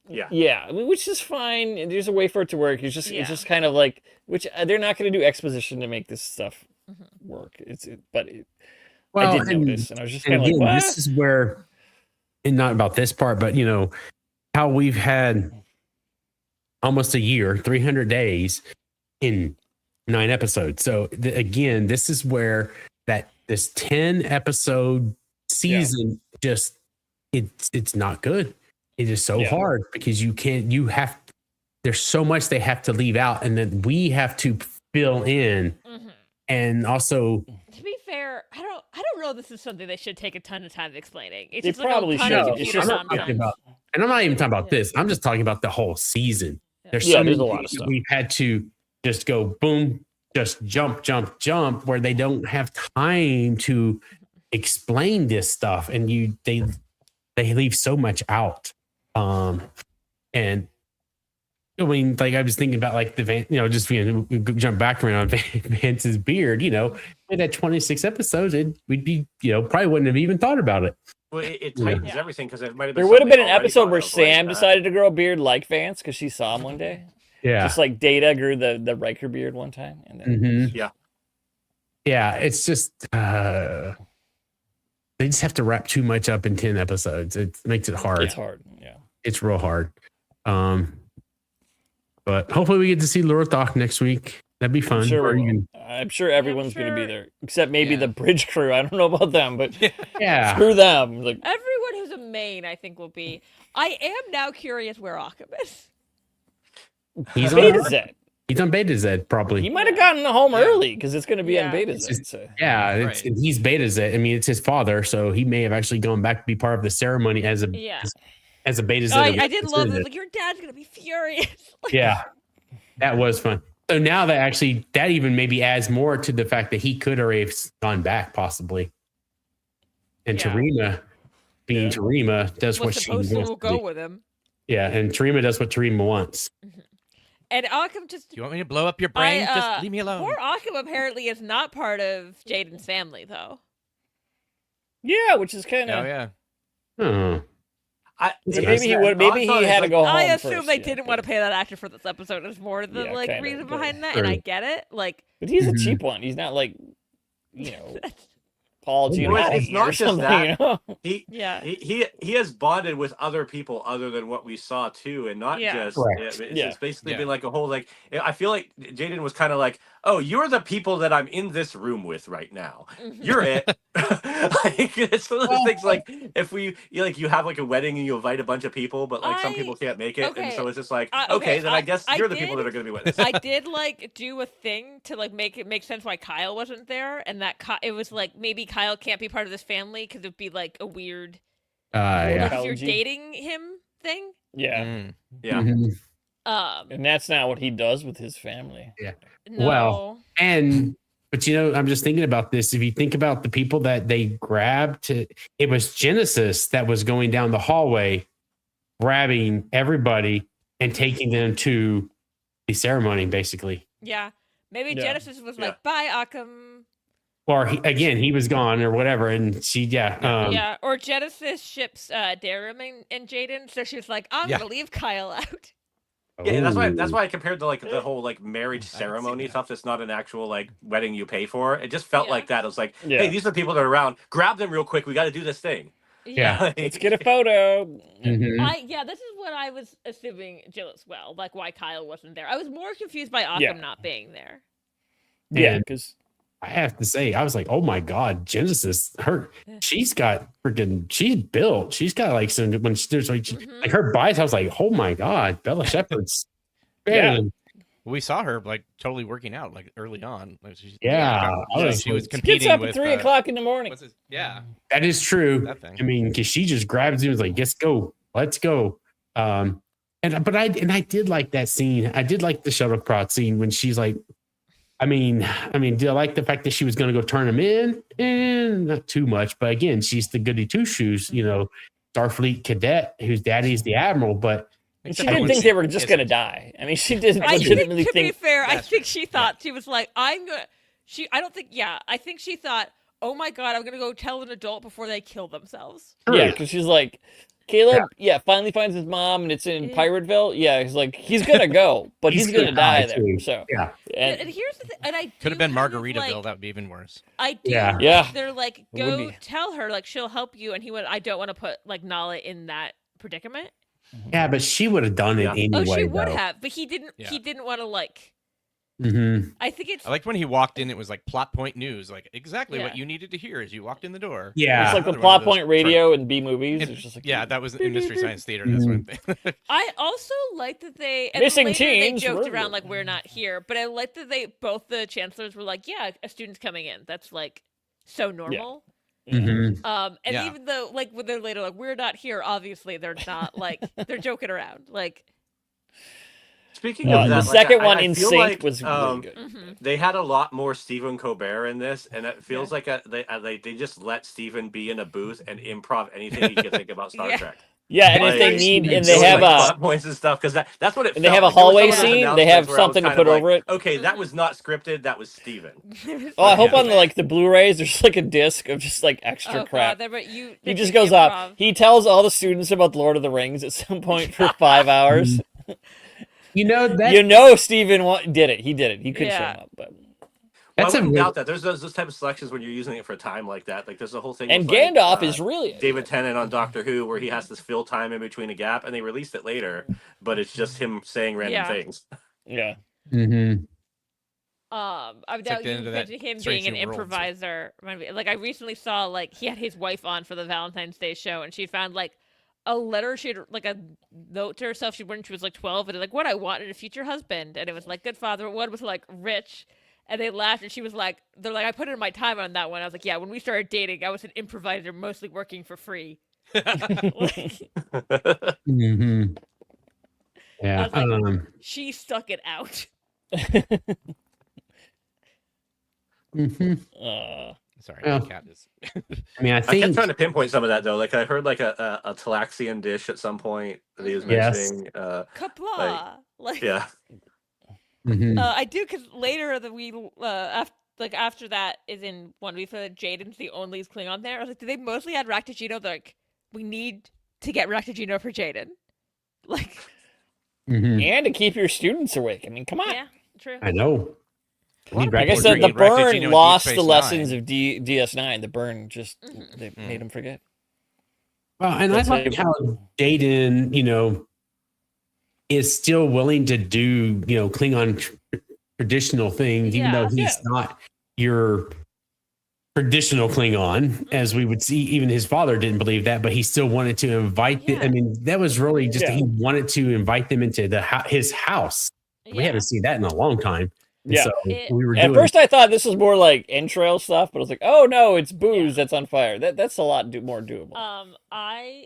yeah, I mean, which is fine. And there's a way for it to work. It's Yeah. just kind of like, which they're not going to do exposition to make this stuff work. Well, I did and- notice, and I was just And kind of like, again, what? this is where, and not about this part, but how we've had almost a year, 300 days in 9 episodes. So again, this is where this 10 episode season just it's not good. It is so Yeah. hard because there's so much they have to leave out, and then we have to fill in, Mhm. and also To be fair, I don't know. This is something they should take a ton of time explaining. It's They just like probably a ton of should. It's computer just- I'm not talking nonsense. about, and I'm not even talking about Yeah. this. I'm just talking about the whole season. There's Yeah, so there's many a lot of things that stuff. we've had to just go boom, just jump, where they don't have time to explain this stuff, and they leave so much out. And I mean, like I was thinking about like just jump back around Vance's beard. It had 26 episodes, we'd be probably wouldn't have even thought about it. Well, it Yeah. tightens Yeah. everything because it might have been. There would have been an something already episode thought where of, like, Sam decided to grow a beard like Vance because she saw him one day. Yeah. Just like Data grew the Riker beard one time. And then Mhm. Yeah. Yeah, it's just they just have to wrap too much up in 10 episodes. It makes it hard. it's hard. Yeah. It's real hard. But hopefully we get to see Lorthok next week. That'd be fun. I'm sure, Or we will. even- I'm sure everyone's going to be sure- there, except maybe Yeah. the bridge crew. I don't know about them, but yeah. screw them. Like, Everyone who's a main, I think, will be. I am now curious where Occam is. He's Beta on, Z. he's on Beta Z probably. He might have gotten home Yeah. early because it's going to be Yeah. on Beta It's Z. just- So. Yeah, Right. and he's Beta Z. I mean, it's his father, so he may have actually gone back to be part of the ceremony as a Yeah. as a Beta Z. Oh, that we I did love considered this. Like, your dad's gonna be furious. Like, Yeah, that was fun. So now that even maybe adds more to the fact that he could already have gone back possibly. And Yeah. Tarima, being Yeah. Tarima, does what was she supposed wants to to go do. with him. Yeah, and Tarima does what Tarima wants. And Occam just. Do you want me to blow up your brain? Just leave me alone. Poor Occam apparently is not part of Jaden's family, though. Yeah, which is kind Oh of. yeah. Oh, Maybe he would. Maybe he had to go home. I assume first, they yeah, didn't want to pay that actor for this episode. Is more the Yeah, like kinda, reason but- behind that, and I get it. Like, But he's Mhm. a cheap one. He's not like, Paul Well, Giamatti it's not or just something. that. You know? yeah, He has bonded with other people other than what we saw too, and not Yeah. just Correct. it's basically Yeah. been like a whole like I feel like Jaden was kind of like, oh, you're the people that I'm in this room with right now. You're it. Like it's one of those things like if you have like a wedding and you invite a bunch of people, but like some people can't make it, and so okay. it's just like Okay, okay, then I guess I you're the people did- that are going to be with us. I did like do a thing to like make it make sense why Kyle wasn't there, and that it was like maybe Kyle can't be part of this family because it'd be like a weird yeah. like if you're Apology. dating him thing. Yeah. Mm. Yeah. Mhm. And that's not what he does with his family. No. Well, but I'm just thinking about this. If you think about the people that they grabbed, it was Genesis that was going down the hallway, grabbing everybody and taking them to the ceremony, basically. Yeah, Maybe Yeah. Genesis was like, "Bye, Occam." Or he was gone or whatever, and she Yeah, or Genesis ships Darum and Jaden, so she was like, "I'm Yeah. gonna leave Kyle out." Yeah, that's Ooh. why I compared to like the whole like marriage I haven't seen ceremony that. stuff. That's not an actual like wedding you pay for. It just felt Yeah. like that. It was like, Yeah. hey, these are the people that are around. Grab them real quick. We got to do this thing. Yeah. Let's get a photo. Mhm. This is what I was assuming, Jill, as well. Like why Kyle wasn't there. I was more confused by Occam Yeah. not being there. Yeah, And because I have to say, I was like, oh my God, Genesis, she's got she's built. She's got like some, when there's like, like her bites, I was like, oh my God, Bella Shepherd's. Yeah. We saw her like totally working out like early on. Like, Yeah. she was Gets competing up with at 3 o'clock in the morning. what's his, yeah, That is true. that thing. I mean, because she just grabs you and was like, let's go. But I did like that scene. I did like the shuttlecraft scene when she's like, I mean, do I like the fact that she was going to go turn him in? Not too much, but again, she's the goody two shoes, Starfleet cadet whose daddy's the admiral. But She didn't think they were just going to die. I mean, she didn't legitimately to be think. fair, I think she thought she was like, I think she thought, oh my God, I'm gonna go tell an adult before they kill themselves. Yeah, because she's like, Caleb, finally finds his mom, and it's in Pirateville. Yeah, he's like, he's gonna go, but he's gonna die there. too. So Yeah. And here's the thing, and I Could have been kind of, Margaritaville. like, That would be even worse. I do. Yeah. Yeah. They're like, It would go be. tell her, like she'll help you, and he went, I don't want to put like Nahla in that predicament. Yeah, but she would have done it anyway. Oh, she would though. have, but he didn't. Yeah. He didn't want to like. Mhm. I think it's. I liked when he walked in. It was like plot point news, like exactly Yeah. what you needed to hear as you walked in the door. Yeah. it's like the Another one plot of those- point radio in B movies. And- It's just like, yeah, that was in Mystery Science Theater. That's one thing. I also like that they and Missing later teens, they joked we're- around like we're not here, but I like that they both the chancellors were like, yeah, a student's coming in. That's like so normal. Mhm. And Yeah. even though like when they're later like we're not here, obviously they're not like they're joking around. Like Speaking of that, the like, second I one in feel sync like, was really good. They had a lot more Stephen Colbert in this, and it feels like they just let Stephen be in a booth and improv anything he could think about Star Yeah. Trek. Yeah, and if they Like, need, and there they was, have like, a, plot points and stuff because that's what it. and they felt have a like. There was hallway some of those scene. They announcements have where I was something to kind put of like, over it. Okay, that was not scripted. That was Stephen. Oh, I hope Yeah. on the Blu-rays there's like a disc of just like extra crap. He just goes off. He tells all the students about the Lord of the Rings at some point for 5 hours. That Steven did it. He did it. He could show Yeah. him up, but Well, That's I a wouldn't real- doubt that. There's those type of selections when you're using it for a time like that. Like there's a whole thing. and with, like, Gandalf is really David Tennant on Doctor Who, where he has to fill time in between a gap, and they released it later, but it's just him saying random Yeah. things. Yeah. Mhm. I like doubt the you end of that mentioned him Strange being an New Worlds. improviser. Like I recently saw like he had his wife on for the Valentine's Day show, and she found like a letter she had like a note to herself when she was like 12, and like what I wanted a future husband, and it was like good father. One was like rich, and they laughed, and she was like, they're like I put in my time on that one. I was like, yeah, when we started dating, I was an improviser, mostly working for free. Like, Mhm. Yeah. I was like, she stuck it out. Mhm. Sorry, Yeah. my cat is. I mean, I I kept think trying to pinpoint some of that though. Like I heard like a Talaxian dish at some point that he was Yes. mentioning. Kapla. Like Yeah. Mhm. I do because later that we after that is in one we said Jaden's the only Klingon there. I was like, did they mostly add Raktajino? Like, we need to get Raktajino for Jaden. Like, Mhm. And to keep your students awake. I mean, come on. yeah, true. I know. A lot of Like I people said, are the bringing Raktajino burn in Deep lost the Space lessons Nine. of DS9. The burn just they made him forget. Well, and That's I like how Jaden, is still willing to do, Klingon traditional things, even though he's not your traditional Klingon, as we would see. Even his father didn't believe that, but he still wanted to invite them. I mean, that was really just he wanted to invite them into his house. We haven't seen that in a long time. And Yeah. so we were At doing. first, I thought this was more like entrail stuff, but I was like, oh no, it's booze that's on fire. That's a lot more doable.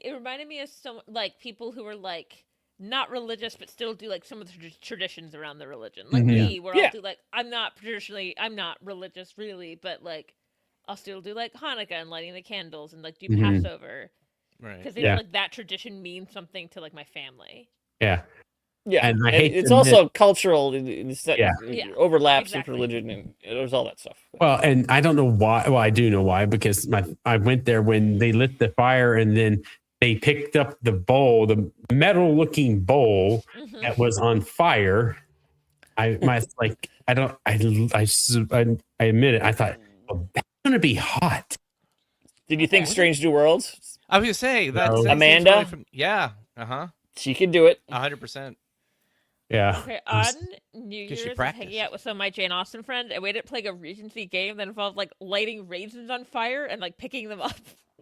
It reminded me of some like people who are like not religious but still do like some of the traditions around the religion. Like me, where I'll do like I'm not religious really, but like I'll still do like Hanukkah and lighting the candles and like do Passover. Right. Because like that tradition means something to like my family. Yeah. Yeah, And I and hate it's to also cultural. It's Yeah. Yeah, overlaps exactly. with religion, and there's all that stuff. Well, and I don't know why. Well, I do know why, because I went there when they lit the fire, and then they picked up the bowl, the metal looking bowl Mhm. that was on fire. I admit it. I thought, well, that's going to be hot. Did you think Okay. Strange New Worlds? I was gonna say that No. seems Amanda? really yeah. Uh-huh. She could do it. 100%. Yeah. Okay, I on was- New 'Cause she Year's, I was practiced. hanging out with some of my Jane Austen friends, and we ended up playing a Regency game that involved like lighting raisins on fire and like picking them up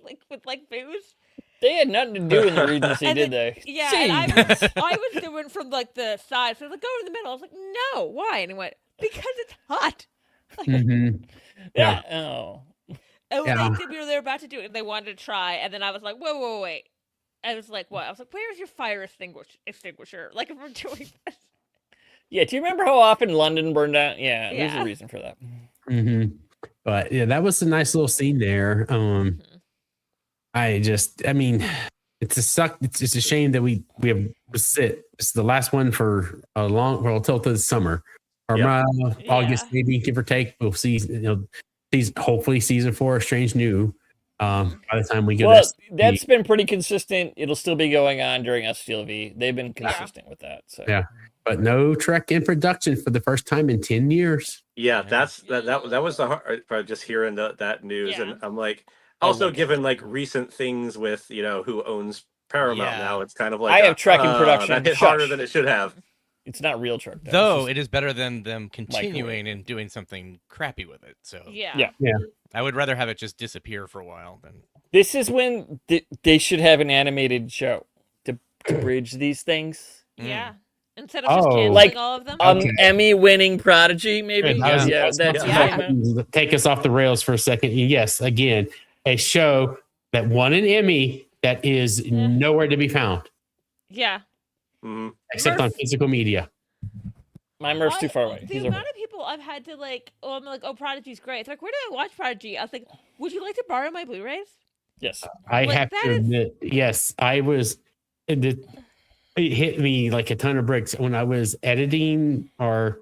like with like booze. They had nothing to do in the Regency, And did then- they? Yeah, See? and I was doing from like the side, so I was like, go in the middle. I was like, no, why? And he went, because it's hot. Mhm. Yeah. Oh. And Yeah. they were about to do it, and they wanted to try, and then I was like, whoa, wait. I was like, what? I was like, where's your fire extinguisher? Like, if we're doing this. Yeah. Do you remember how often London burned down? Yeah. There's Yeah. a reason for that. Mhm. But yeah, that was a nice little scene there. I mean, it's a shame that we have to sit. It's the last one for a long, well, until the summer or August, Yeah. maybe, give or take. We'll see. Hopefully season 4 of Strange New. By the time we get Well, this, that's been pretty consistent. It'll still be going on during STLV. They've been consistent with that. So Yeah. but no Trek in production for the first time in 10 years. Yeah, that was the hard part, just hearing that news, Yeah. and I'm like, Oh also my God. given like recent things with who owns Paramount Yeah. now, it's kind of like I have Trek in production. that hit Shush. harder than it should have. it's not real Trek. Though It's it is better than them continuing and doing something crappy with it. So Yeah. Yeah. I would rather have it just disappear for a while than. this is when they should have an animated show to bridge these things. Yeah. Instead of just Oh. canceling Like, all of them. Okay. Emmy-winning Prodigy, maybe. Good. I was- Yeah, I was that's about to take us off the rails for a second. Yes, again, a show that won an Emmy that is nowhere to be found Yeah. Mhm. except on physical media. my Murph's too far away. The He's over. amount of people I've had to I'm like, oh, Prodigy's great. It's like, where do I watch Prodigy? I was like, would you like to borrow my Blu-rays? Yes. I Like, have that to is- admit, yes, I was. It hit me like a ton of bricks when I was editing our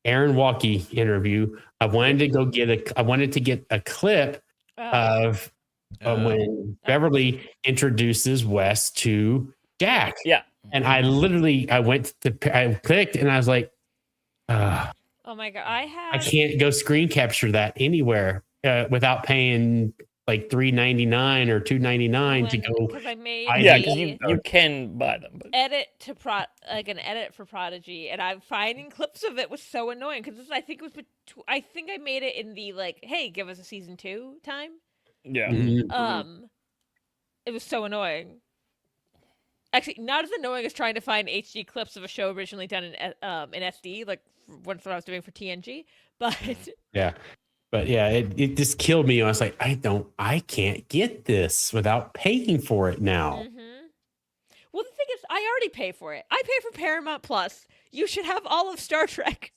Aaron Walkie interview. I wanted to get a clip of when Beverly introduces Wes to Jack. Yeah. And I clicked and I was like, oh my god, I can't go screen capture that anywhere without paying like $3.99 or $2.99 to go. because I made Yeah, the because you can buy them. But edit to an edit for Prodigy, and I'm finding clips of it was so annoying because I think it was I think I made it in the like, hey, give us a season 2 time. yeah. Mhm. It was so annoying. Actually, not as annoying as trying to find HD clips of a show originally done in SD, like once what I was doing for TNG. But But yeah, it just killed me. I was like, I can't get this without paying for it now. Well, the thing is, I already pay for it. I pay for Paramount Plus. You should have all of Star Trek.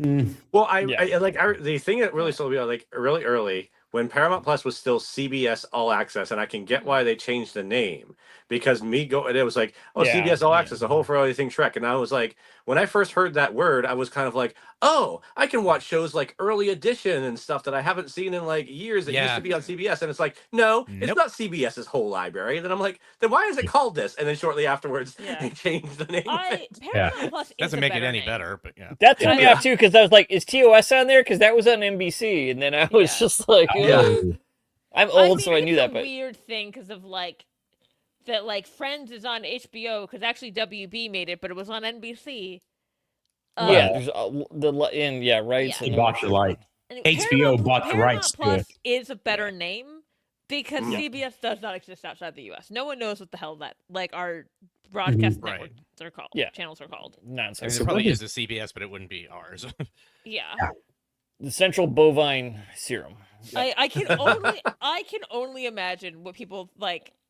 Mm. Well, the thing that really sold me out, like really early when Paramount Plus was still CBS All Access, and I can get why they changed the name because it was like, oh, Yeah, CBS All yeah. Access, the whole for everything Trek, and I was like, when I first heard that word, I was kind of like, oh, I can watch shows like Early Edition and stuff that I haven't seen in like years that used to be on CBS, and it's like, no, it's Nope. not CBS's whole library. And then I'm like, then why is it called this? And then shortly afterwards, Yeah. they changed the name. of it. Paramount Plus Doesn't is a make it better any name. better, but yeah. That threw me Yeah. off too because I was like, "Is TOS on there?" Because that was on NBC, and then I was Yeah. just like, Yeah. "Ugh." "I'm old, so I knew it's that." a But weird thing because of that Friends is on HBO because actually WB made it, but it was on NBC. yeah, there's rights. Yeah. He and bought the right. And HBO bought the rights to Plus it. is a better name because Yeah. CBS does not exist outside the U.S. No one knows what the hell that our broadcast Right. networks are called. Yeah. Channels are called. I mean, nonsense. So it probably what is a CBS, but it wouldn't be ours. Yeah. The central bovine serum. I can only imagine what people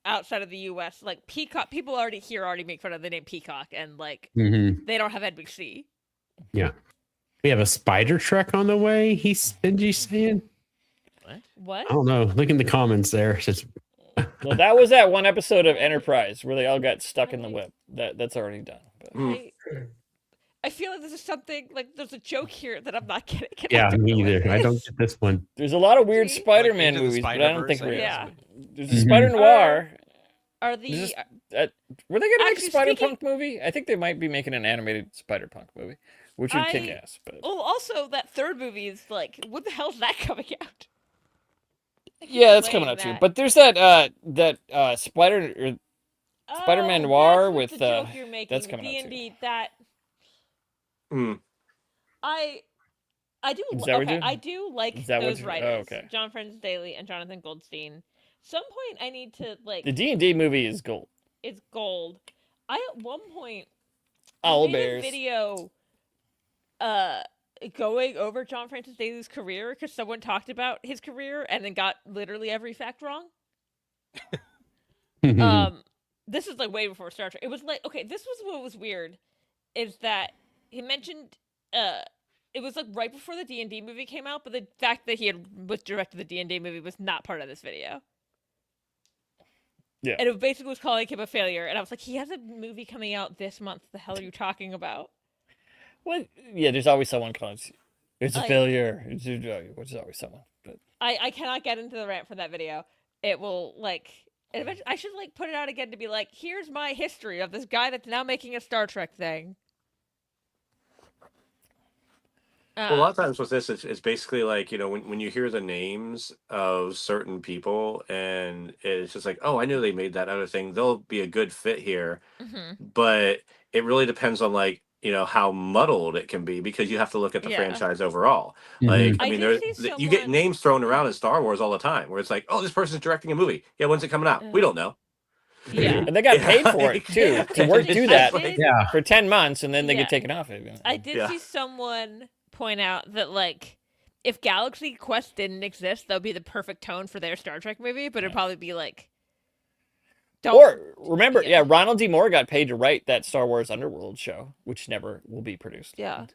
outside of the U.S. like Peacock. People already make fun of the name Peacock, and Mhm. they don't have NBC. We have a Spider Trek on the way. Benji's saying. What? I don't know. Look in the comments there. It says, Well, that was that one episode of Enterprise where they all got stuck in the web. That's already done. But Mm. I I feel like this is something like there's a joke here that I'm not getting. and Yeah, don't me know what either. it I don't is. get this one. There's a lot of weird See? Spider-Man Into the movies, but I don't think Spider-Verse, I we're. guess, Yeah. but- There's a Mhm. Spider Noir. Are There's the Were they going to make a Actually, Spider-Punk movie? I think they might be making an animated Spider-Punk movie, which would kick I- ass. But well also that third movie is like what the hell's that coming out? I keep yeah, that's coming delaying out too. that. But there's that Spider Spider-Man Oh, Noir that's with, the joke you're making. that's The coming out too. D&D that Mm. I do Is that what okay. you- I do like is that what those you- oh, writers, okay. John Francis Daley and Jonathan Goldstein. Some point I need to like the D&D movie is gold. it's gold. I at one point Owl made bears. a video going over John Francis Daley's career because someone talked about his career and then got literally every fact wrong. This is like way before Star Trek. It was like okay, this was what was weird, is that he mentioned it was like right before the D&D movie came out, but the fact that he was directed the D&D movie was not part of this video. Yeah. And it basically was calling him a failure, and I was like, he has a movie coming out this month. The hell are you talking about? What? Yeah, there's always someone calling. It's a Like- failure. There's always someone. But I cannot get into the rant for that video. It will like. Eventually, I should like put it out again to be like, here's my history of this guy that's now making a Star Trek thing. Well, a lot of times with this, it's basically like, when you hear the names of certain people and it's just like, oh, I knew they made that other thing. They'll be a good fit here. Mm-hmm. But it really depends on like, how muddled it can be because you have to look at the Yeah. franchise overall. Mhm. Like, I I mean, did see you get someone- names thrown around in Star Wars all the time where it's like, oh, this person's directing a movie. Yeah, when's it coming out? We don't know. Yeah. and they got paid for it too to work do that I did- Yeah. for 10 months, and then they Yeah. get taken off it. I did Yeah. see someone point out that like if Galaxy Quest didn't exist, that would be the perfect tone for their Star Trek movie, but it'd probably be like Or remember, Yeah. Ronald D. Moore got paid to write that Star Wars Underworld show, which never will be produced. Yeah.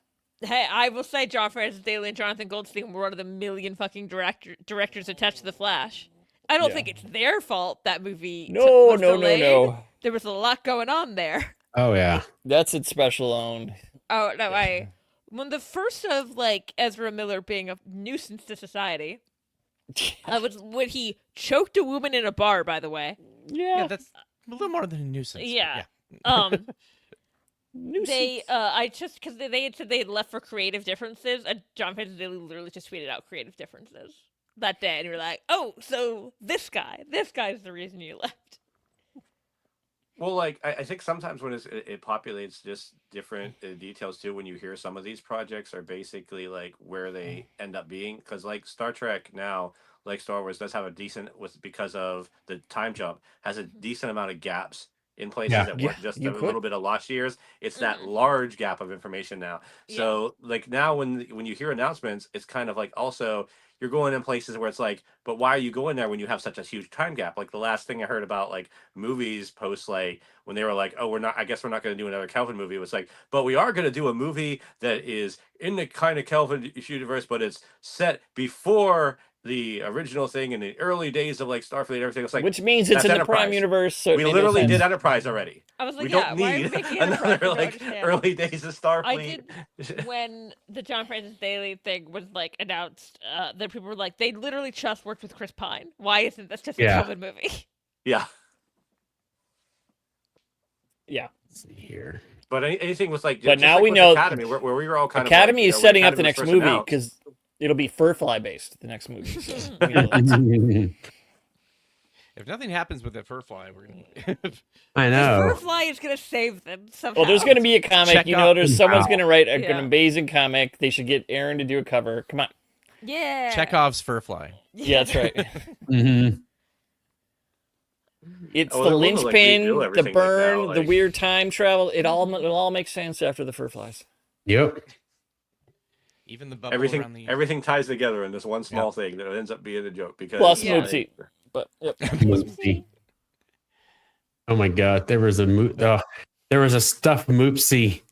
Hey, I will say John Francis Daley and Jonathan Goldstein were one of the million fucking directors attached to The Flash. I don't Yeah. think it's their fault that movie No, was no, delayed. no. There was a lot going on there. Oh yeah. That's its special own. Oh, no, when the first of, like, Ezra Miller being a nuisance to society, was when he choked a woman in a bar, by the way. Yeah, that's a little more than a nuisance. but Yeah. They, because they had said they had left for creative differences, and John Francis Daley literally just tweeted out creative differences that day, and we were like, oh, so this guy's the reason you left. Well, like I think sometimes when it populates just different details too. When you hear some of these projects are basically like where they end up being, because like Star Trek now, like Star Wars, does have a decent because of the time jump, has a decent amount of gaps in places Yeah. that Yeah, weren't just you a could. little bit of lost years. It's that Mhm. large gap of information now. Yeah. So like now when you hear announcements, it's kind of like also you're going in places where it's like, but why are you going there when you have such a huge time gap? Like the last thing I heard about like movies post like when they were like, oh, I guess we're not going to do another Kelvin movie. It was like, but we are going to do a movie that is in the kind of Kelvin universe, but it's set before the original thing in the early days of like Starfleet and everything. It's like, Which means it's that's in the Prime Enterprise. universe. So it we made no literally sense. did Enterprise already. I was like, We yeah, don't why are we need making another Enterprise? I don't like understand. early days of Starfleet. I did when the John Francis Daley thing was like announced. That people were like, they literally just worked with Chris Pine. Why isn't this just a Yeah. Kelvin movie? Yeah. Yeah. Let's see here. But anything with like, But just now like we with know Academy, where we were all kind Academy of is like, setting when up the Academy next was first movie announced- because it'll be Furfly based. The next movie. So, you know, that's- If nothing happens with that fur fly, we're gonna. I This know. Furfly is gonna save them somehow. well, there's going to be a comic. Check You know, out- there's someone's Wow. going to write an Yeah. amazing comic. They should get Aaron to do a cover. Come on. yeah. Chekhov's fur fly. Yeah, that's right. hmm It's Oh, the they're willing to, like, linchpin, redo the everything like burn, now, the like- weird time travel. It all makes sense after the Furflies. Yep. Even the bubble everything around the. everything ties together in this one small thing that ends up being a joke because Plus Yeah. Moopsie. But yep. Moopsie. Oh my god, there was a stuffed Moopsie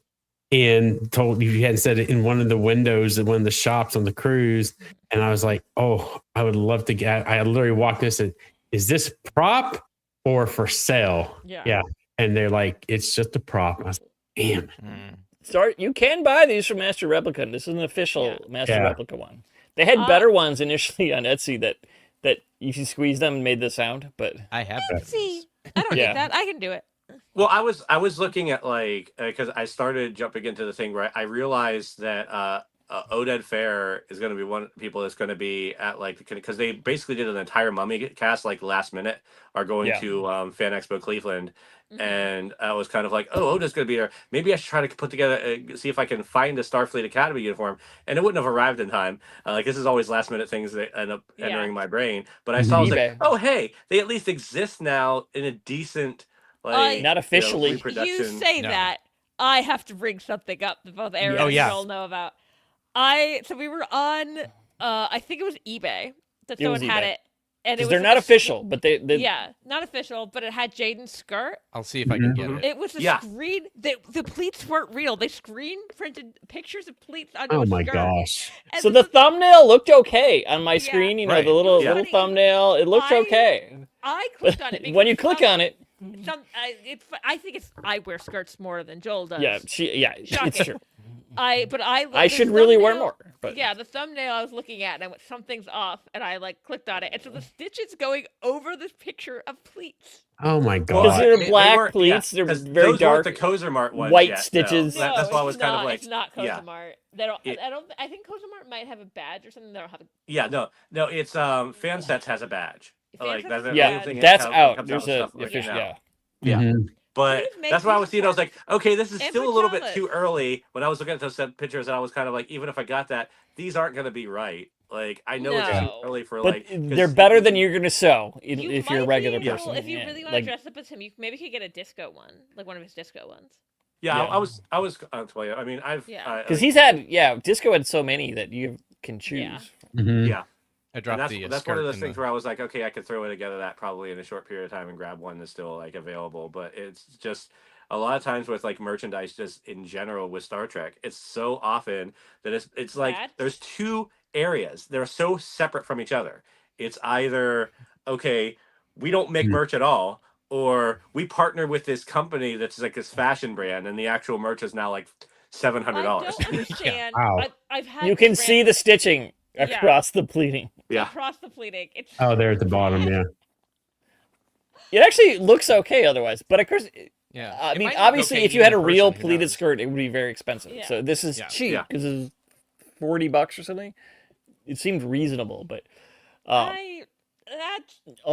told you hadn't said it in one of the windows at one of the shops on the cruise, and I was like, oh, I would love to get. I literally walked in and said, "Is this prop or for sale?" Yeah. Yeah, and they're like, "It's just a prop." I was like, Damn. You can buy these from Master Replica. And this is an official Master Yeah. Replica one. They had better ones initially on Etsy that if you squeeze them made the sound, but I have See, I don't Yeah. need that. I can do it. Well, I was looking at like because I started jumping into the thing where I realized that Oded Fair is going to be one of the people that's going to be at like because they basically did an entire Mummy cast like last minute are going Yeah. to Fan Expo Cleveland, Mhm. and I was kind of like, oh, Oded's going to be there. Maybe I should try to put together see if I can find a Starfleet Academy uniform, and it wouldn't have arrived in time. Like this is always last minute things that end up Yeah. entering my brain. But I saw I was eBay. like, oh hey, they at least exist now in a decent. Like, Not officially. You reproduction. say No. that. I have to bring something up that both Aaron Oh, and yeah. Joel know about. So we were on, I think it was eBay that It was someone had eBay. it, and it because was they're like not a official, but they Yeah, not official, but it had Jaden's skirt. I'll see if I can get Mhm. it. It was a Yeah. screen. The pleats weren't real. They screen printed pictures of pleats on Oh a my skirt. gosh. And So the thumbnail looked okay on my Yeah. screen. You know, Right. the little Yeah. little thumbnail. It looked I- okay. I clicked on it because When you click on it, I think I wear skirts more than Joel does. yeah, it's Shocking. true. I I should really wear more. But Yeah, the thumbnail I was looking at, and I went, something's off, and I like clicked on it, and so the stitches going over this picture of pleats. Oh my Because god. they're They black weren't- pleats, they're 'cause very those dark. weren't the Kozer ones white yet, no. stitches. That's why I was it's kind not, of like, it's not yeah. Cozumart. They don't. It- I don't. I think Cozumart might have a badge or something. They don't have a. Yeah, no, it's Fansets has a badge. Like that's the Yeah, only thing that's that out. comes There's with a stuff like official. now. Yeah. Yeah. Mhm. But Please make that's why I was these seeing. I was like, okay, this is and still a little bit pajamas. too early. When I was looking at those pictures, and I was kind of like, even if I got that, these aren't going to be right. Like I know it's too No. early for But like. 'cause they're better than you're gonna sew You if you're a might regular be able- person. If you Yeah. really want Like, to dress up as him, you maybe could get a disco one, like one of his disco ones. Yeah, Yeah. I was. I'll tell you. I mean, Yeah. because he's had Disco had so many that you can choose. Yeah. Mhm. Yeah. I And dropped that's the that's one of skirt those in things the- where I was like, okay, I could throw it together that probably in a short period of time and grab one that's still like available. But it's just a lot of times with like merchandise, just in general with Star Trek, it's so often that it's like That- there's two areas. They're so separate from each other. It's either okay, we don't make Mhm. merch at all, or we partner with this company that's like this fashion brand, and the actual merch is now like $700. I don't understand. Wow. I've had You can this see the stitching Yeah. across the pleating. Yeah. across the pleating. It's Oh, there at the bottom, yeah. It actually looks okay otherwise, but of course, Yeah. I It mean, might look obviously, okay if you had a in real person, who pleated knows? skirt, it would be very expensive. Yeah. So this is Yeah. cheap Yeah. because it's $40 or something. It seemed reasonable, but oh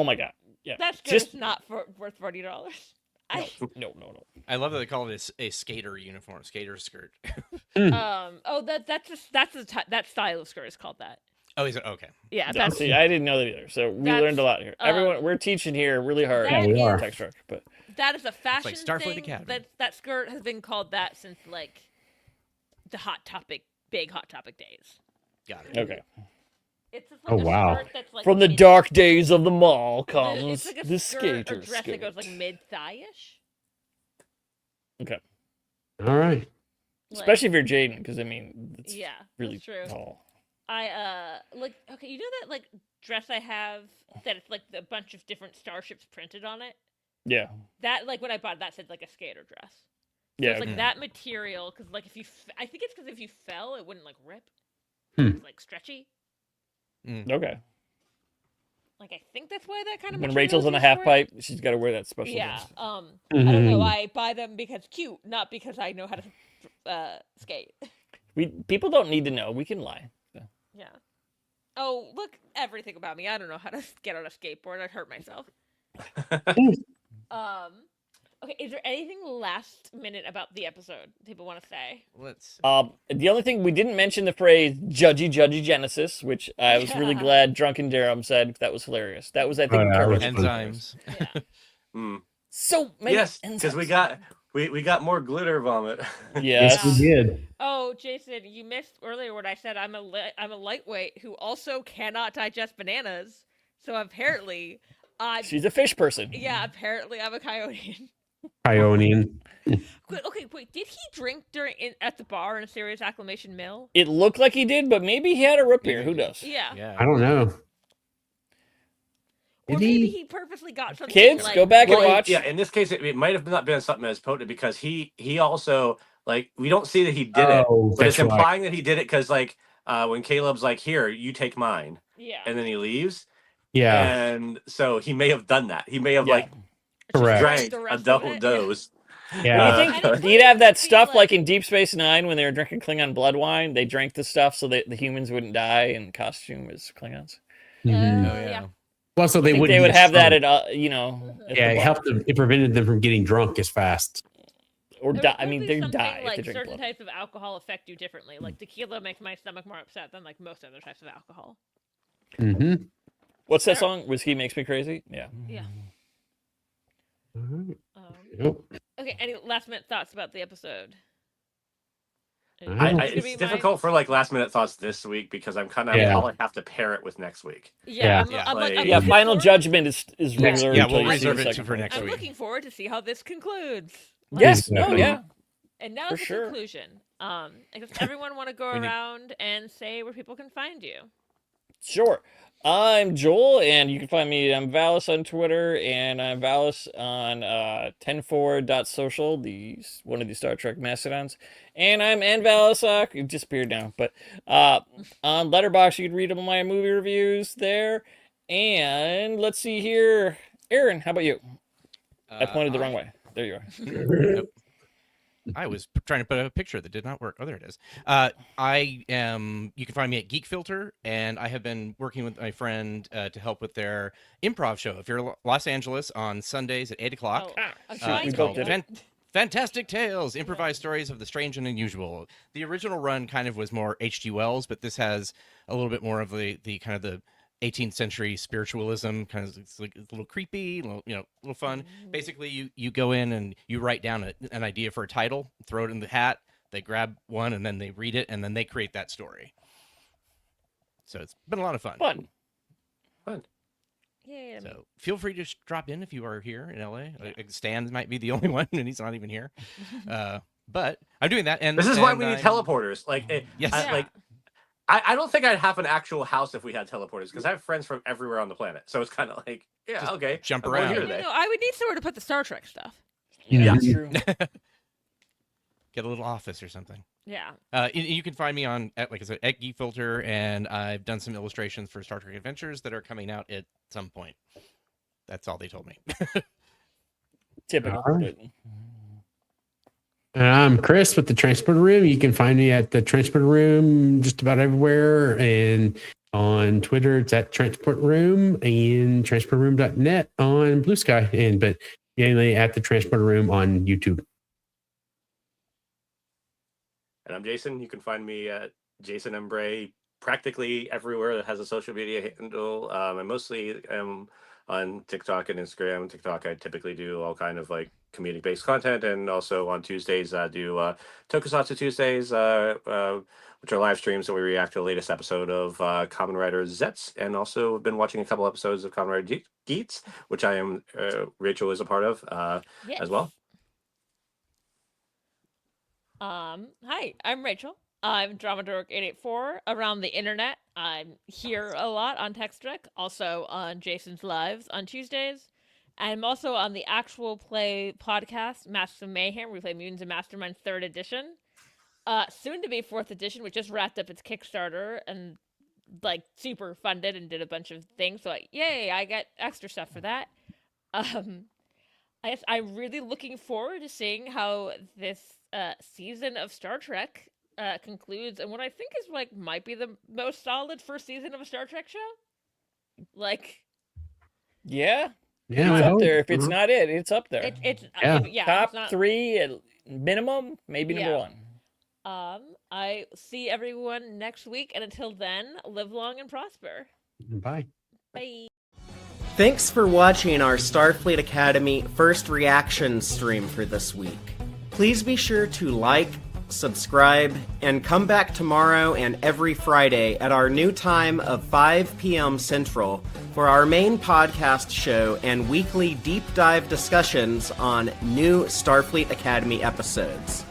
my god, yeah, that skirt just is not worth $40. no. I love that they call it a skater uniform, skater skirt. That style of skirt is called that. Oh, is it okay? Yeah, that's See, I didn't know that either. So we That's, learned a lot here. Everyone, we're teaching here really hard. that we are. is- Tex-Trek, but that is a fashion Starfleet thing. Academy. That skirt has been called that since like the big hot topic days. Got it. okay. It's just like Oh, a wow. skirt that's like From the mid- dark days of the mall It's comes like a the skirt skater or dress that goes like skirt. mid thigh-ish. All right. Especially if you're Jaden, because I mean, it's yeah, really that's true. tall. I like okay, you know that like dress I have that it's like a bunch of different starships printed on it. Yeah, That like when I bought it, that said like a skater dress. So yeah. it's like Mm. that material because like if you, I think it's because if you fell, it wouldn't like rip. Hmm. It's like stretchy. Okay. Like I think that's why that kind of. When material Rachel's is on a used half for it. pipe, she's got to wear that special Yeah. dress. I don't know. Mhm. I buy them because cute, not because I know how to skate. People don't need to know. We can lie. So. Yeah. Oh, look everything about me. I don't know how to get on a skateboard. I'd hurt myself. Okay, is there anything last minute about the episode people want to say? Let's. The only thing we didn't mention the phrase "judgy Genesis," which I was really Yeah. glad Drunken Durham said. That was hilarious. That was, I think, Oh, that was encouraging. Enzymes. Yeah. Mm. So many Yes, because we enzymes. got we got more glitter vomit. Yes. Yes, we did. Oh, Jason, you missed earlier what I said. I'm a lightweight who also cannot digest bananas. So apparently, She's a fish person. apparently I'm a coyote. Ionian. Okay, wait. Did he drink at the bar in a serious acclamation mill? It looked like he did, but maybe he had a root beer. Who knows? Yeah. Yeah. I don't know. Or maybe he purposely got something. Kids, like, go back and watch. Yeah, in this case, it might have not been something as potent because he also like we don't see that he did it, but it's implying that he did it because like when Caleb's like, "Here, you take mine," Yeah. and then he leaves. Yeah. And so he may have done that. He may have like Correct. drank The a rest double of it, dose. Yeah. Do you And think it's he'd have that funny to stuff see, like in Deep Space Nine when they were drinking Klingon blood wine? They drank the stuff so that the humans wouldn't die in costume as Klingons. Mhm. Oh yeah. Well, so they I think wouldn't they would get have that drunk. at you know. At Yeah, the it bar. helped them. It prevented them from getting drunk as fast. Or There die. would I mean, probably they something die if they like drink certain blood. types of alcohol affect you differently. Like tequila makes my stomach more upset than like most other types of alcohol. Mm-hmm. What's that song? Whiskey Makes Me Crazy? Yeah. Yeah. Yep. Okay. Any last minute thoughts about the episode? It's difficult for like last minute thoughts this week because I'm kind of probably have to pair it with next week. Yeah. Yeah. I'm Like- looking Final forward- Judgment is reserved. Yeah, until we'll you see the reserve it second for part. next I'm week. looking forward to see how this concludes. Yes. No. Exactly. Yeah. And now For the sure. conclusion. I guess everyone want to go We need- around and say where people can find you. Sure. I'm Joel, and you can find me. I'm Valis on Twitter, and I'm Valis on 104.social, one of the Star Trek mastodons. And I'm Valis. It disappeared now, but on Letterboxd, you can read all my movie reviews there. And let's see here, Aaron. How about you? I pointed the wrong way. There you are. Nope. I was trying to put a picture that did not work. Oh, there it is. I am. You can find me at Geek Filter, and I have been working with my friend to help with their improv show. If you're in Los Angeles on Sundays at 8:00, I'm shoot, trying we to both get did it. Fantastic Tales, improvised stories of the strange and unusual. The original run kind of was more H.G. Wells, but this has a little bit more of the kind of the 18th century spiritualism, kind of it's like a little creepy, a little fun. Basically, you go in and you write down an idea for a title, throw it in the hat. They grab one and then they read it and then they create that story. So it's been a lot of fun. Yeah. So feel free to drop in if you are here in LA. Stan might be the only one, and he's not even here. But I'm doing that, and This is why we need teleporters. Like, yes, I don't think I'd have an actual house if we had teleporters because I have friends from everywhere on the planet. So it's kind of like, Just okay, jump I'm going around. here No, today. I would need somewhere to put the Star Trek stuff. Yeah, Mhm. true. Get a little office or something. Yeah. You can find me on, like I said, at Geek Filter, and I've done some illustrations for Star Trek Adventures that are coming out at some point. That's all they told me. Typical. All right. And I'm Chris with the Transporter Room. You can find me at the Transporter Room just about everywhere. And on Twitter, it's at Transport Room and transportroom.net on Blue Sky. But mainly at the Transporter Room on YouTube. And I'm Jason. You can find me at Jason Embray practically everywhere that has a social media handle. I mostly am on TikTok and Instagram. TikTok, I typically do all kind of like community-based content, and also on Tuesdays I do Tokusatsu Tuesdays, which are live streams and we react to the latest episode of Kamen Rider Zets, and also have been watching a couple episodes of Kamen Rider Geats, which I am Rachel is a part of as well. Hi, I'm Rachel. I'm Dramadork884 around the internet. I'm here a lot on Tex-Trek, also on Jason's Lives on Tuesdays. I'm also on the actual play podcast, Masters of Mayhem, where we play Mutants and Mastermind 3rd edition. Soon to be 4th edition, which just wrapped up its Kickstarter and like super funded and did a bunch of things. So yay, I get extra stuff for that. I guess I'm really looking forward to seeing how this season of Star Trek concludes, and what I think is like might be the most solid first season of a Star Trek show. Like, Yeah, Yeah, it's I up hope. there. If it's not it, it's up there. it's Yeah. Top it's not, 3 at minimum, maybe number 1. I see everyone next week, and until then, live long and prosper. Bye. Bye. Thanks for watching our Starfleet Academy first reaction stream for this week. Please be sure to like, subscribe, and come back tomorrow and every Friday at our new time of 5 p.m. Central for our main podcast show and weekly deep dive discussions on new Starfleet Academy episodes.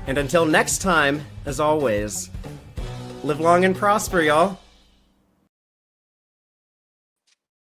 And until next time, as always, live long and prosper, y'all.